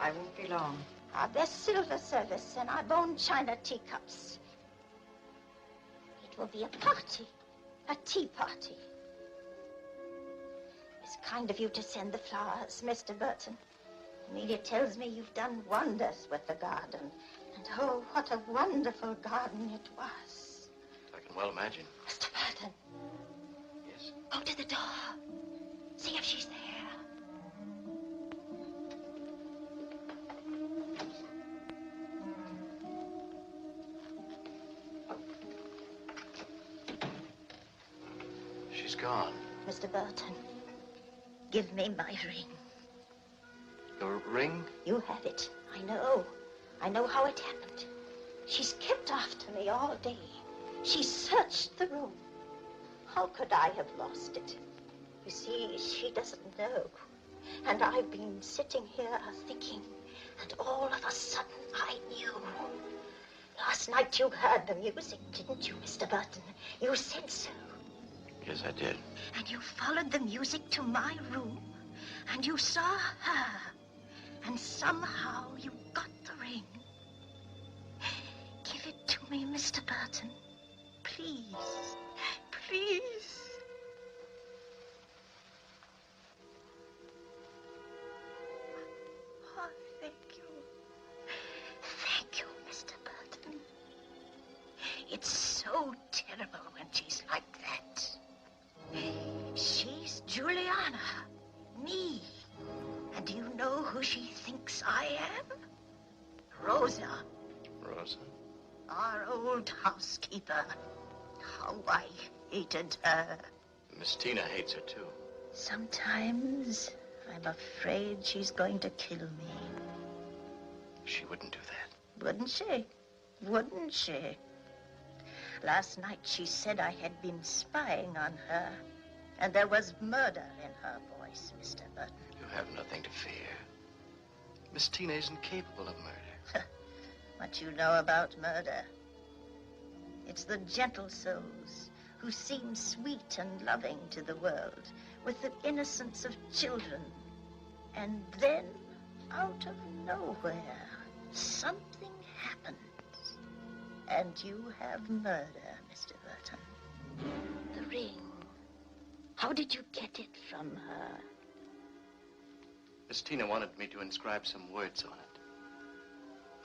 [SPEAKER 8] I won't be long.
[SPEAKER 7] Our best silver service and our bone china teacups. It will be a party. A tea party. It's kind of you to send the flowers, Mr. Burton. Amelia tells me you've done wonders with the garden. And oh, what a wonderful garden it was.
[SPEAKER 1] I can well imagine.
[SPEAKER 7] Mr. Burton.
[SPEAKER 1] Yes?
[SPEAKER 7] Go to the door. See if she's there.
[SPEAKER 1] She's gone.
[SPEAKER 7] Mr. Burton, give me my ring.
[SPEAKER 1] Your ring?
[SPEAKER 7] You have it. I know. I know how it happened. She's kept after me all day. She searched the room. How could I have lost it? You see, she doesn't know. And I've been sitting here thinking, and all of a sudden I knew. Last night you heard the music, didn't you, Mr. Burton? You said so.
[SPEAKER 3] Yes, I did.
[SPEAKER 7] And you followed the music to my room, and you saw her, and somehow you got the ring. Give it to me, Mr. Burton. Please. Please. Oh, thank you. Thank you, Mr. Burton. It's so terrible when she's like that. She's Juliana, me. And do you know who she thinks I am? Rosa.
[SPEAKER 3] Rosa?
[SPEAKER 7] Our old housekeeper. How I hated her.
[SPEAKER 3] Miss Tina hates her, too.
[SPEAKER 7] Sometimes I'm afraid she's going to kill me.
[SPEAKER 3] She wouldn't do that.
[SPEAKER 7] Wouldn't she? Wouldn't she? Last night she said I had been spying on her, and there was murder in her voice, Mr. Burton.
[SPEAKER 3] You have nothing to fear. Miss Tina isn't capable of murder.
[SPEAKER 7] What you know about murder? It's the gentle souls who seem sweet and loving to the world, with the innocence of children. And then, out of nowhere, something happens. And you have murder, Mr. Burton. The ring. How did you get it from her?
[SPEAKER 3] Miss Tina wanted me to inscribe some words on it.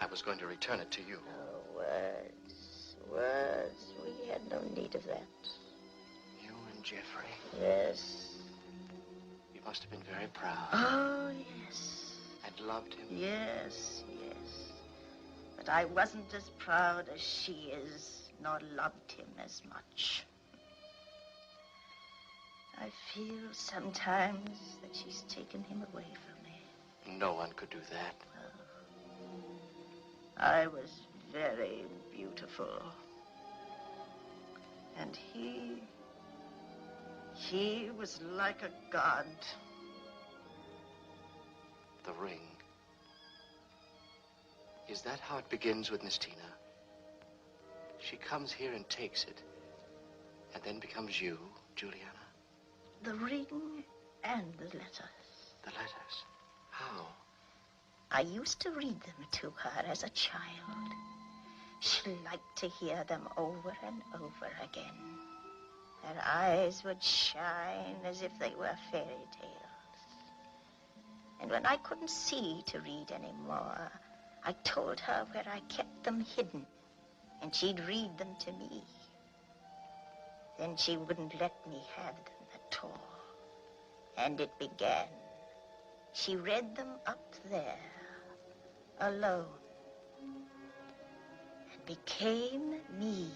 [SPEAKER 3] I was going to return it to you.
[SPEAKER 7] Oh, words. Words. We had no need of that.
[SPEAKER 3] You and Jeffrey.
[SPEAKER 7] Yes.
[SPEAKER 3] You must have been very proud.
[SPEAKER 7] Oh, yes.
[SPEAKER 3] And loved him.
[SPEAKER 7] Yes, yes. But I wasn't as proud as she is, nor loved him as much. I feel sometimes that she's taken him away from me.
[SPEAKER 3] No one could do that.
[SPEAKER 7] I was very beautiful. And he was like a god.
[SPEAKER 3] The ring. Is that how it begins with Miss Tina? She comes here and takes it, and then becomes you, Juliana?
[SPEAKER 7] The ring and the letters.
[SPEAKER 3] The letters? How?
[SPEAKER 7] I used to read them to her as a child. She liked to hear them over and over again. Her eyes would shine as if they were fairy tales. And when I couldn't see to read anymore, I told her where I kept them hidden, and she'd read them to me. Then she wouldn't let me have them at all. And it began. She read them up there, alone, and became me.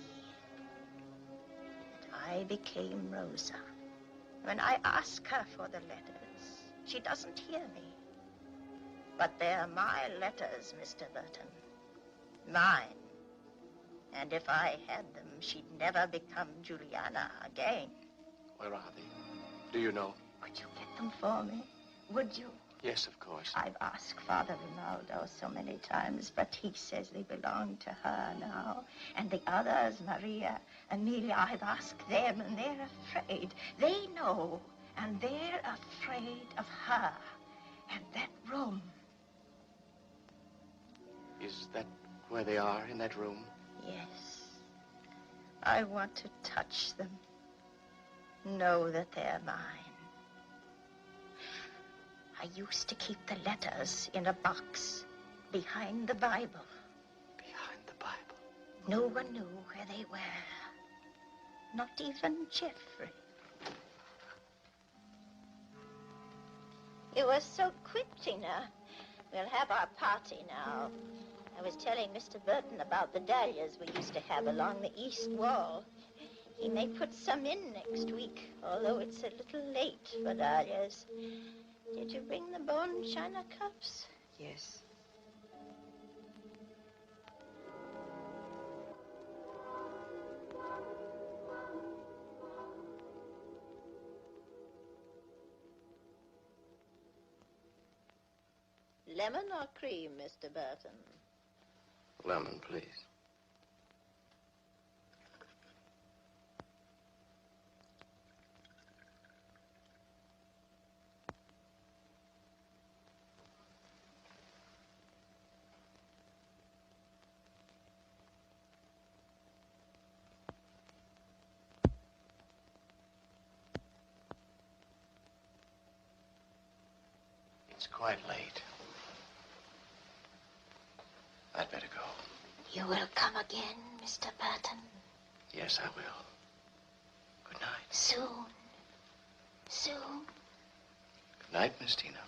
[SPEAKER 7] And I became Rosa. When I ask her for the letters, she doesn't hear me. But they're my letters, Mr. Burton. Mine. And if I had them, she'd never become Juliana again.
[SPEAKER 3] Where are they? Do you know?
[SPEAKER 7] Would you get them for me? Would you?
[SPEAKER 3] Yes, of course.
[SPEAKER 7] I've asked Father Rinaldo so many times, but he says they belong to her now. And the others, Maria, Amelia, I've asked them, and they're afraid. They know, and they're afraid of her and that room.
[SPEAKER 3] Is that where they are, in that room?
[SPEAKER 7] Yes. I want to touch them. Know that they're mine. I used to keep the letters in a box behind the Bible.
[SPEAKER 3] Behind the Bible?
[SPEAKER 7] No one knew where they were. Not even Jeffrey. You were so quick, Tina. We'll have our party now. I was telling Mr. Burton about the dahlias we used to have along the east wall. He may put some in next week, although it's a little late for dahlias. Did you bring the bone china cups?
[SPEAKER 8] Yes.
[SPEAKER 7] Lemon or cream, Mr. Burton?
[SPEAKER 3] Lemon, please.
[SPEAKER 1] It's quite late. I'd better go.
[SPEAKER 7] You will come again, Mr. Burton?
[SPEAKER 1] Yes, I will. Good night.
[SPEAKER 7] Soon. Soon.
[SPEAKER 1] Good night, Miss Tina.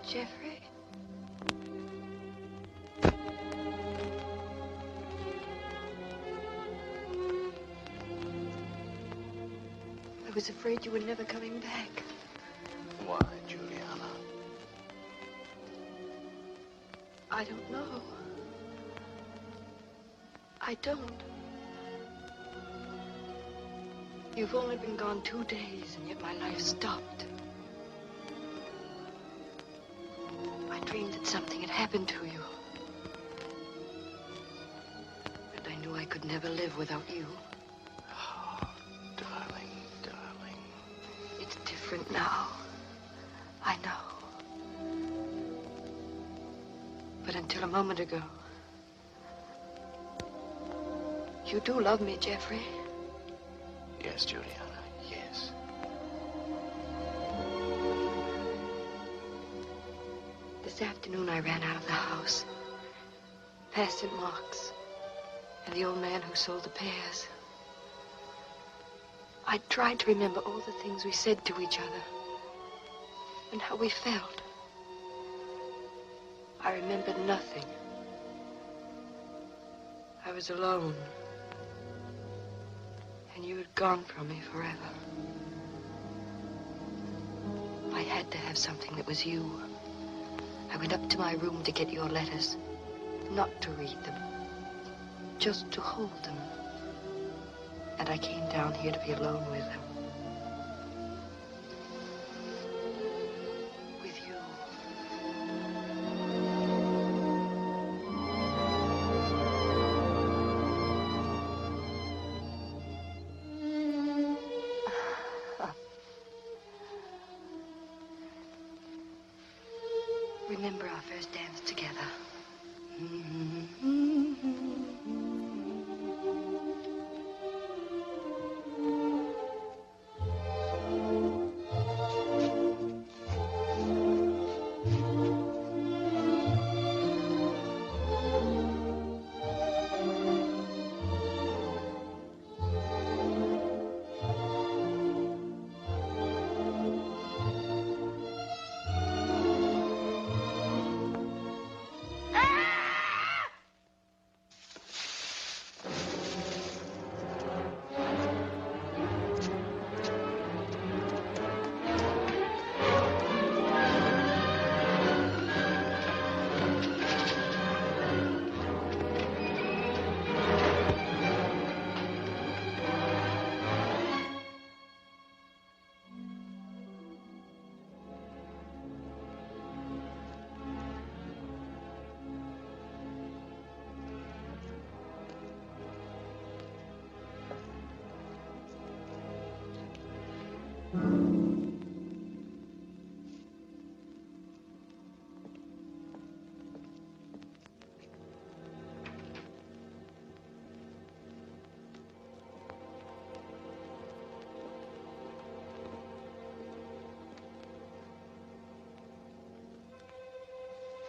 [SPEAKER 8] Jeffrey? I was afraid you were never coming back.
[SPEAKER 1] Why, Juliana?
[SPEAKER 8] I don't know. I don't. You've only been gone 2 days, and yet my life stopped. I dreamed that something had happened to you. And I knew I could never live without you.
[SPEAKER 1] Oh, darling, darling.
[SPEAKER 8] It's different now. I know. But until a moment ago, you do love me, Jeffrey.
[SPEAKER 1] Yes, Juliana, yes.
[SPEAKER 8] This afternoon I ran out of the house, past St. Mark's, and the old man who sold the pears. I tried to remember all the things we said to each other and how we felt. I remembered nothing. I was alone. And you had gone from me forever. I had to have something that was you. I went up to my room to get your letters. Not to read them. Just to hold them. And I came down here to be alone with them. With you. Remember our first dance together.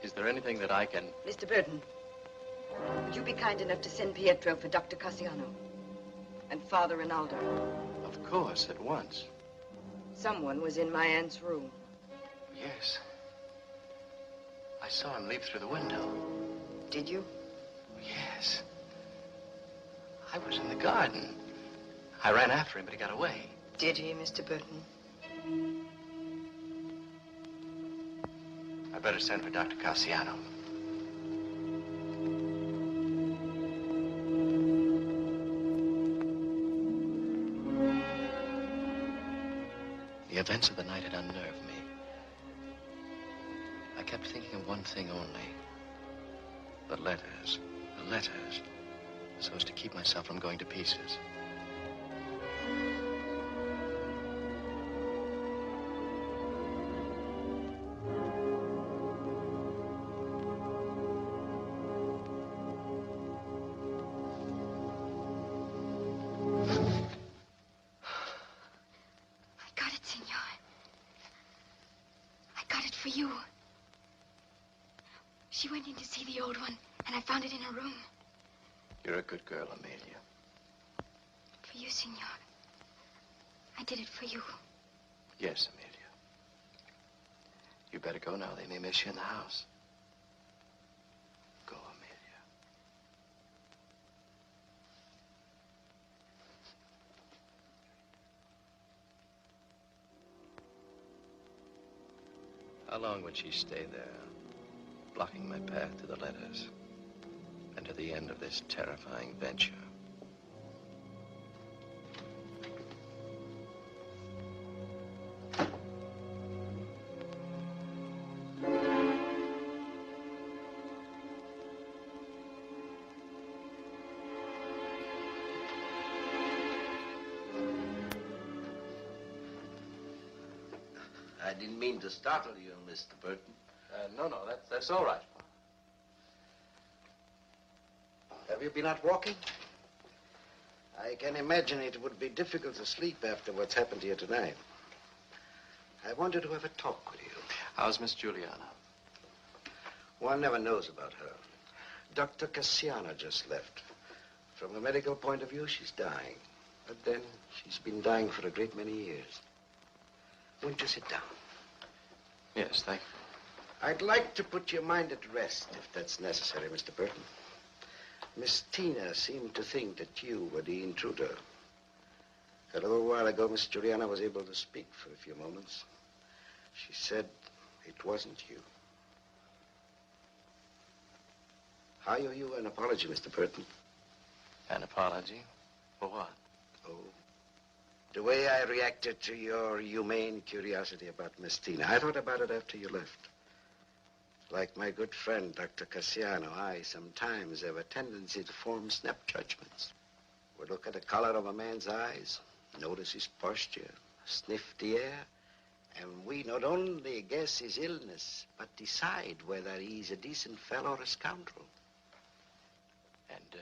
[SPEAKER 1] Is there anything that I can...
[SPEAKER 8] Mr. Burton, would you be kind enough to send Pietro for Dr. Cassiano and Father Rinaldo?
[SPEAKER 1] Of course, at once.
[SPEAKER 8] Someone was in my aunt's room.
[SPEAKER 1] Yes. I saw him leap through the window.
[SPEAKER 8] Did you?
[SPEAKER 1] Yes. I was in the garden. I ran after him, but he got away.
[SPEAKER 8] Did he, Mr. Burton?
[SPEAKER 1] I better send for Dr. Cassiano. The events of the night had unnerved me. I kept thinking of one thing only. The letters, so as to keep myself from going to pieces. You're a good girl, Amelia.
[SPEAKER 4] For you, Senor. I did it for you.
[SPEAKER 1] Yes, Amelia. You better go now. They may miss you in the house. Go, Amelia. How long would she stay there, blocking my path to the letters? And to the end of this terrifying venture.
[SPEAKER 10] I didn't mean to startle you, Mr. Burton.
[SPEAKER 1] No, that's all right.
[SPEAKER 10] Have you been out walking? I can imagine it would be difficult to sleep after what's happened here tonight. I wanted to have a talk with you.
[SPEAKER 1] How's Miss Juliana?
[SPEAKER 10] One never knows about her. Dr. Cassiano just left. From a medical point of view, she's dying. But then, she's been dying for a great many years. Won't you sit down?
[SPEAKER 1] Yes, thank you.
[SPEAKER 10] I'd like to put your mind at rest, if that's necessary, Mr. Burton. Miss Tina seemed to think that you were the intruder. A little while ago, Miss Juliana was able to speak for a few moments. She said it wasn't you. I owe you an apology, Mr. Burton.
[SPEAKER 1] An apology? For what?
[SPEAKER 10] Oh, the way I reacted to your humane curiosity about Miss Tina. I thought about it after you left. Like my good friend, Dr. Cassiano, I sometimes have a tendency to form snap judgments. We look at the color of a man's eyes, notice his posture, sniff the air, and we not only guess his illness, but decide whether he's a decent fellow or a scoundrel.
[SPEAKER 1] And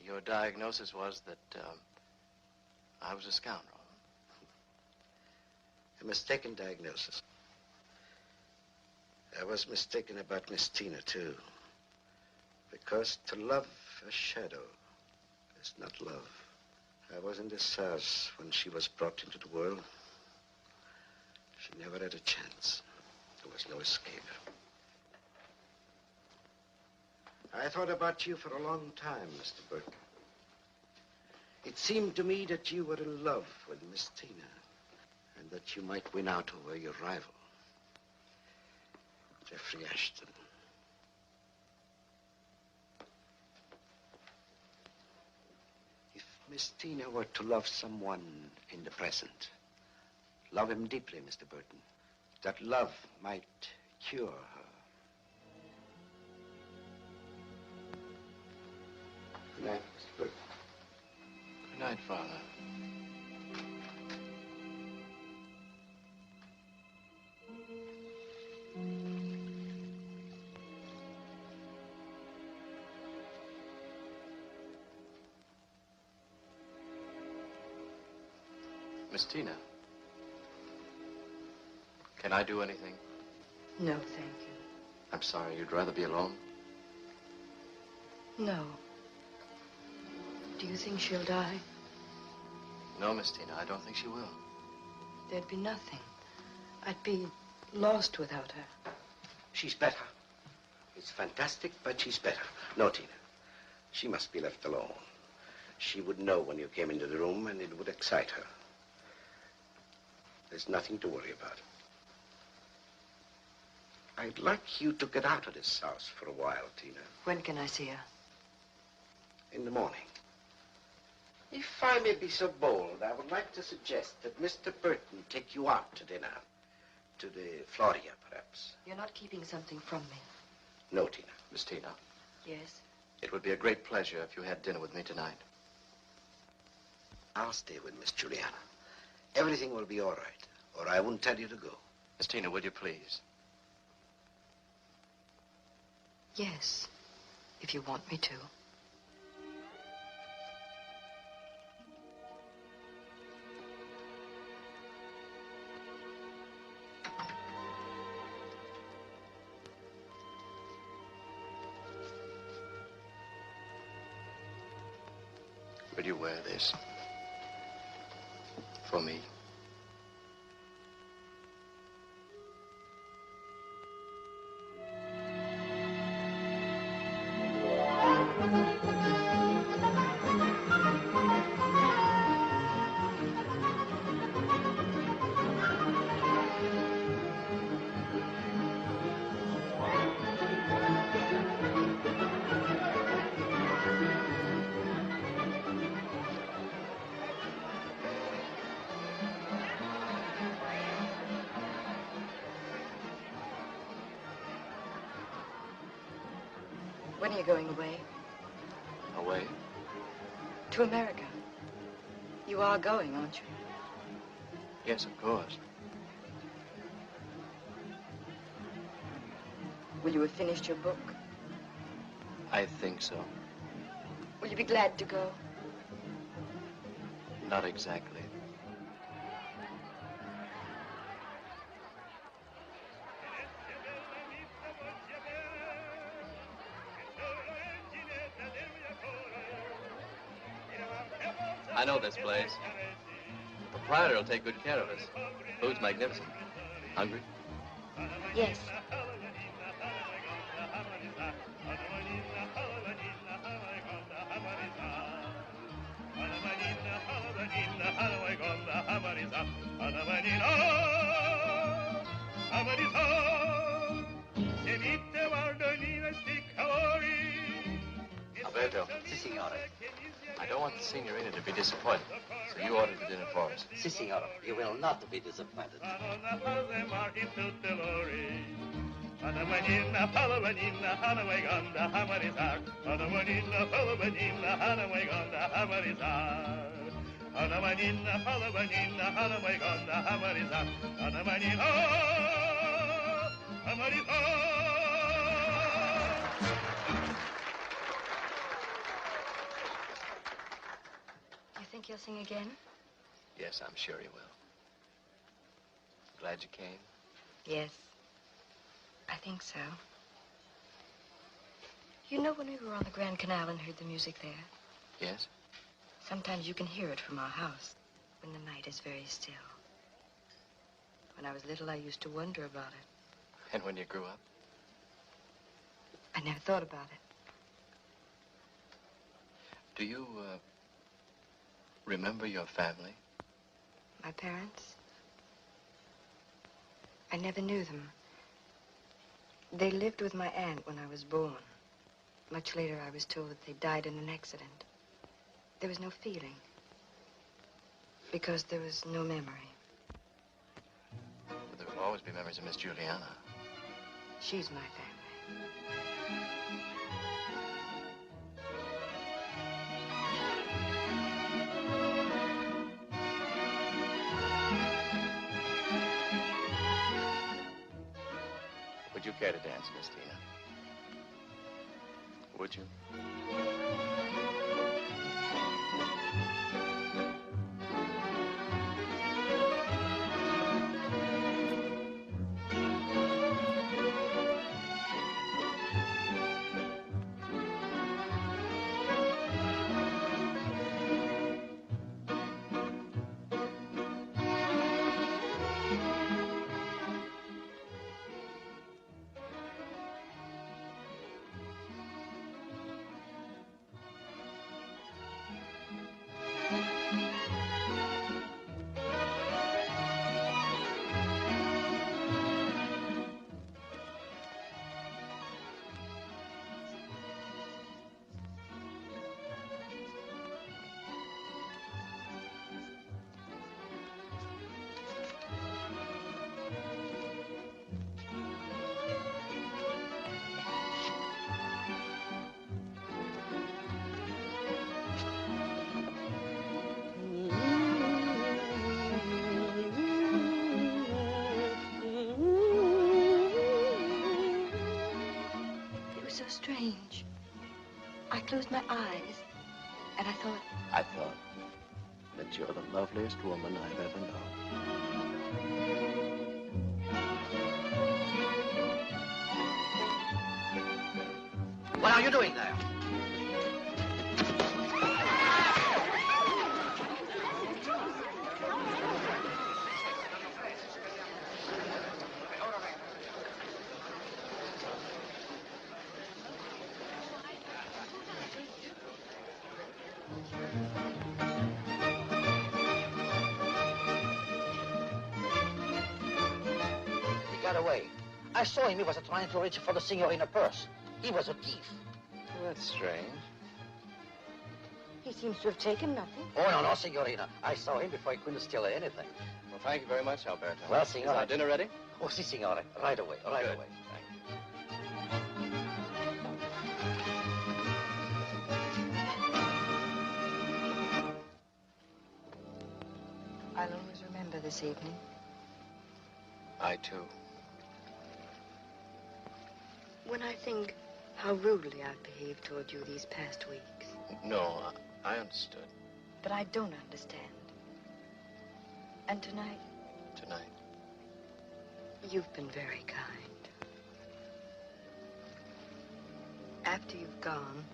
[SPEAKER 1] your diagnosis was that I was a scoundrel.
[SPEAKER 10] A mistaken diagnosis. I was mistaken about Miss Tina, too. Because to love a shadow is not love. I was in this house when she was brought into the world. She never had a chance. There was no escape. I thought about you for a long time, Mr. Burton. It seemed to me that you were in love with Miss Tina, and that you might win out over your rival, Jeffrey Ashton. If Miss Tina were to love someone in the present, love him deeply, Mr. Burton, that love might cure her. Good night, Mr. Burton.
[SPEAKER 1] Good night, Father. Miss Tina, can I do anything?
[SPEAKER 8] No, thank you.
[SPEAKER 1] I'm sorry, you'd rather be alone?
[SPEAKER 8] No. Do you think she'll die?
[SPEAKER 1] No, Miss Tina, I don't think she will.
[SPEAKER 8] There'd be nothing. I'd be lost without her.
[SPEAKER 10] She's better. It's fantastic, but she's better. No, Tina. She must be left alone. She would know when you came into the room, and it would excite her. There's nothing to worry about. I'd like you to get out of this house for a while, Tina.
[SPEAKER 8] When can I see her?
[SPEAKER 10] In the morning. If I may be so bold, I would like to suggest that Mr. Burton take you out to dinner. To the Floria, perhaps.
[SPEAKER 8] You're not keeping something from me.
[SPEAKER 10] No, Tina.
[SPEAKER 1] Miss Tina,
[SPEAKER 8] Yes?
[SPEAKER 1] it would be a great pleasure if you had dinner with me tonight.
[SPEAKER 10] I'll stay with Miss Juliana. Everything will be all right, or I wouldn't tell you to go.
[SPEAKER 1] Miss Tina, will you please?
[SPEAKER 8] Yes, if you want me to.
[SPEAKER 1] Will you wear this? For me?
[SPEAKER 8] When are you going away?
[SPEAKER 1] Away?
[SPEAKER 8] To America. You are going, aren't you?
[SPEAKER 1] Yes, of course.
[SPEAKER 8] Will you have finished your book?
[SPEAKER 1] I think so.
[SPEAKER 8] Will you be glad to go?
[SPEAKER 1] Not exactly.
[SPEAKER 12] I know this place. The proprietor will take good care of us. Food's magnificent. Hungry?
[SPEAKER 8] Yes.
[SPEAKER 12] Alberto.
[SPEAKER 11] Si, signore.
[SPEAKER 12] I don't want the signorina to be disappointed, so you ordered the dinner for us.
[SPEAKER 11] Si, signore. You will not be disappointed.
[SPEAKER 8] You think he'll sing again?
[SPEAKER 12] Yes, I'm sure he will. Glad you came.
[SPEAKER 8] Yes. I think so. You know when we were on the Grand Canal and heard the music there?
[SPEAKER 12] Yes?
[SPEAKER 8] Sometimes you can hear it from our house when the night is very still. When I was little, I used to wonder about it.
[SPEAKER 12] And when you grew up?
[SPEAKER 8] I never thought about it.
[SPEAKER 12] Do you, remember your family?
[SPEAKER 8] My parents? I never knew them. They lived with my aunt when I was born. Much later, I was told that they died in an accident. There was no feeling. Because there was no memory.
[SPEAKER 12] But there will always be memories of Miss Juliana.
[SPEAKER 8] She's my family.
[SPEAKER 12] Would you care to dance, Miss Tina? Would you?
[SPEAKER 8] Strange. I closed my eyes, and I thought...
[SPEAKER 12] I thought that you're the loveliest woman I've ever known.
[SPEAKER 11] What are you doing there? Away. I saw him. He was trying to reach for the signorina purse. He was a thief.
[SPEAKER 12] Well, that's strange.
[SPEAKER 8] He seems to have taken nothing.
[SPEAKER 11] Oh, no, signorina. I saw him before he couldn't steal anything.
[SPEAKER 12] Well, thank you very much, Alberto.
[SPEAKER 11] Well, signore.
[SPEAKER 12] Is our dinner ready?
[SPEAKER 11] Oh, si, signore. Right away, right
[SPEAKER 12] Good.
[SPEAKER 11] away.
[SPEAKER 8] I'll always remember this evening.
[SPEAKER 12] I, too.
[SPEAKER 8] When I think how rudely I've behaved toward you these past weeks.
[SPEAKER 12] No, I understood.
[SPEAKER 8] But I don't understand. And tonight?
[SPEAKER 12] Tonight.
[SPEAKER 8] You've been very kind. After you've gone,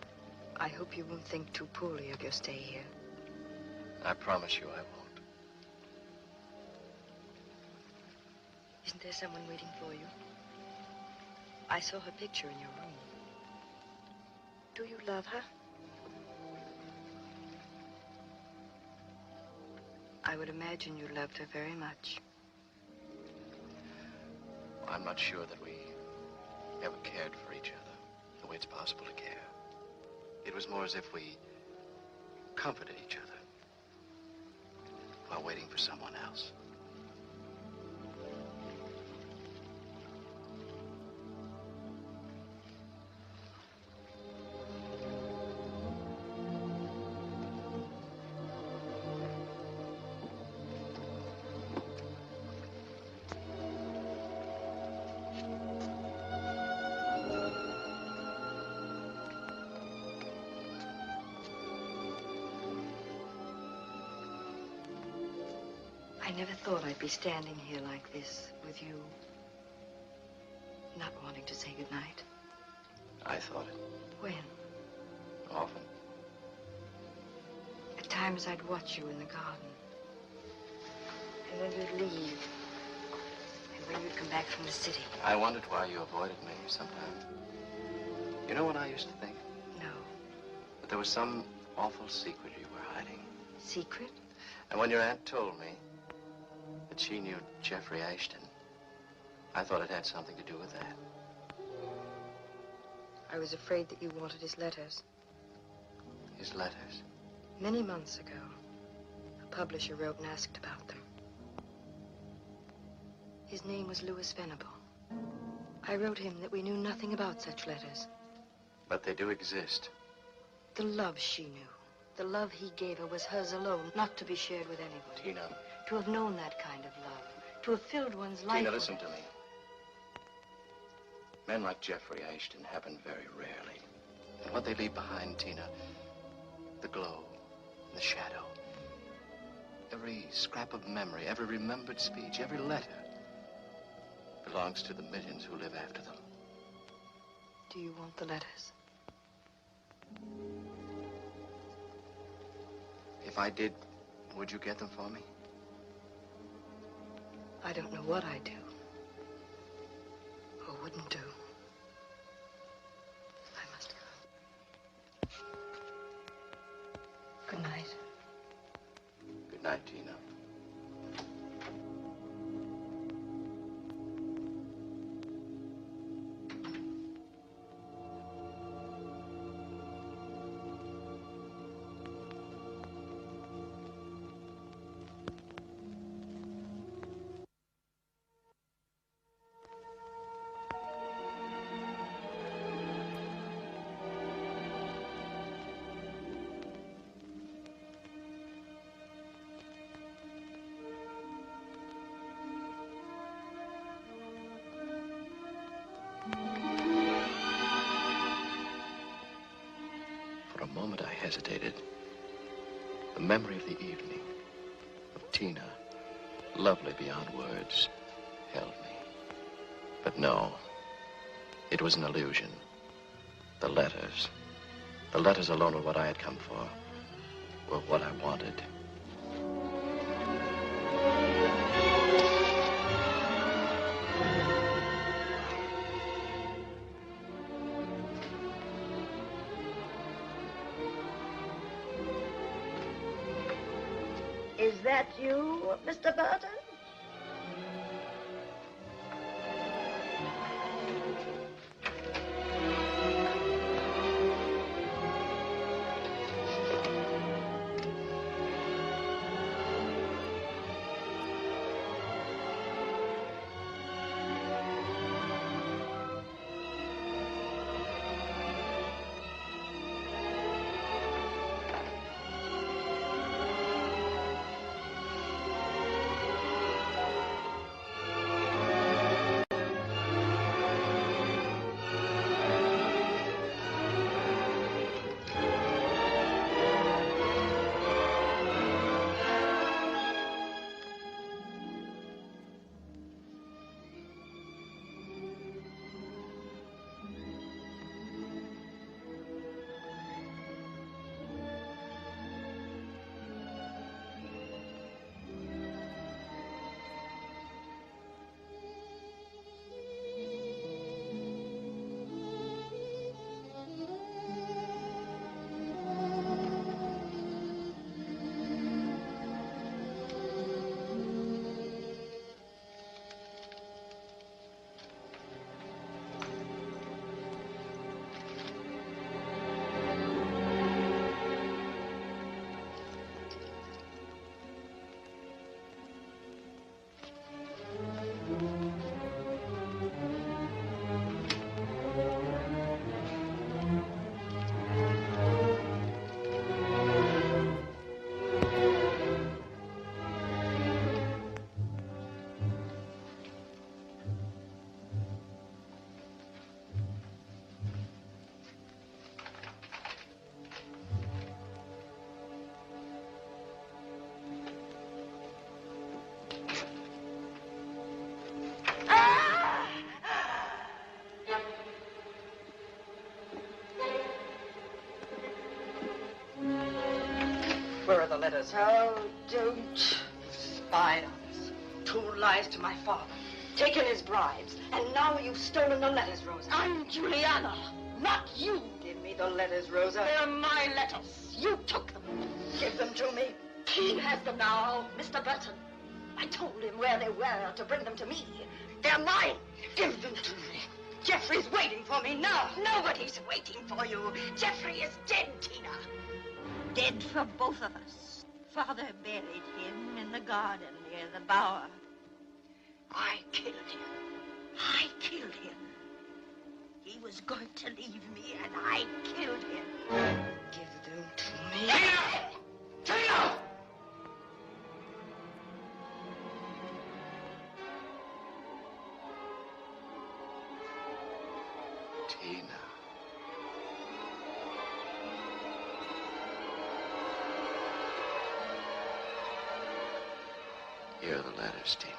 [SPEAKER 8] I hope you won't think too poorly of your stay here.
[SPEAKER 1] I promise you I won't.
[SPEAKER 8] Isn't there someone waiting for you? I saw her picture in your room. Do you love her? I would imagine you loved her very much.
[SPEAKER 1] I'm not sure that we ever cared for each other the way it's possible to care. It was more as if we comforted each other while waiting for someone else.
[SPEAKER 8] I never thought I'd be standing here like this with you, not wanting to say goodnight.
[SPEAKER 1] I thought it.
[SPEAKER 8] When?
[SPEAKER 1] Often.
[SPEAKER 8] At times I'd watch you in the garden. And when you'd leave. And when you'd come back from the city.
[SPEAKER 1] I wondered why you avoided me sometimes. You know what I used to think?
[SPEAKER 8] No.
[SPEAKER 1] That there was some awful secret you were hiding.
[SPEAKER 8] Secret?
[SPEAKER 1] And when your aunt told me that she knew Jeffrey Ashton, I thought it had something to do with that.
[SPEAKER 8] I was afraid that you wanted his letters.
[SPEAKER 1] His letters?
[SPEAKER 8] Many months ago, a publisher wrote and asked about them. His name was Louis Venable. I wrote him that we knew nothing about such letters.
[SPEAKER 1] But they do exist.
[SPEAKER 8] The love she knew, the love he gave her was hers alone, not to be shared with anyone.
[SPEAKER 1] Tina.
[SPEAKER 8] To have known that kind of love, to have filled one's life.
[SPEAKER 1] Tina, listen to me. Men like Jeffrey Ashton happen very rarely. And what they leave behind, Tina, the glow, the shadow, every scrap of memory, every remembered speech, every letter, belongs to the millions who live after them.
[SPEAKER 8] Do you want the letters?
[SPEAKER 1] If I did, would you get them for me?
[SPEAKER 8] I don't know what I'd do. Or wouldn't do. I must go. Good night.
[SPEAKER 1] Good night, Tina. For a moment, I hesitated. The memory of the evening, of Tina, lovely beyond words, held me. But no, it was an illusion. The letters alone were what I had come for, were what I wanted.
[SPEAKER 7] Is that you, Mr. Burton?
[SPEAKER 8] us, Harold. Don't spy on us. 2 lies to my father. Taken his bribes. And now you've stolen the letters, Rosa. I'm Juliana, not you. Give me the letters, Rosa. They're my letters. You took them. Give them to me. He has them now, Mr. Burton. I told him where they were to bring them to me. They're mine. Give them to me. Jeffrey's waiting for me now. Nobody's waiting for you. Jeffrey is dead, Tina.
[SPEAKER 7] Dead for both of us. Father buried him in the garden near the bower.
[SPEAKER 8] I killed him. I killed him.
[SPEAKER 7] He was going to leave me, and I killed him.
[SPEAKER 8] Give them to me.
[SPEAKER 10] Tina! Tina!
[SPEAKER 1] Tina. Here are the letters, Tina.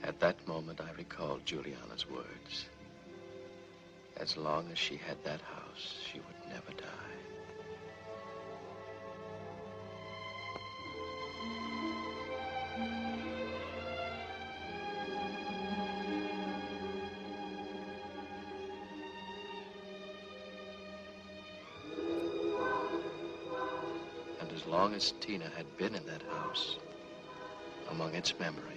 [SPEAKER 1] At that moment, I recalled Juliana's words. As long as she had that house, she would never die. And as long as Tina had been in that house, among its memories,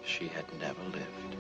[SPEAKER 1] she had never lived.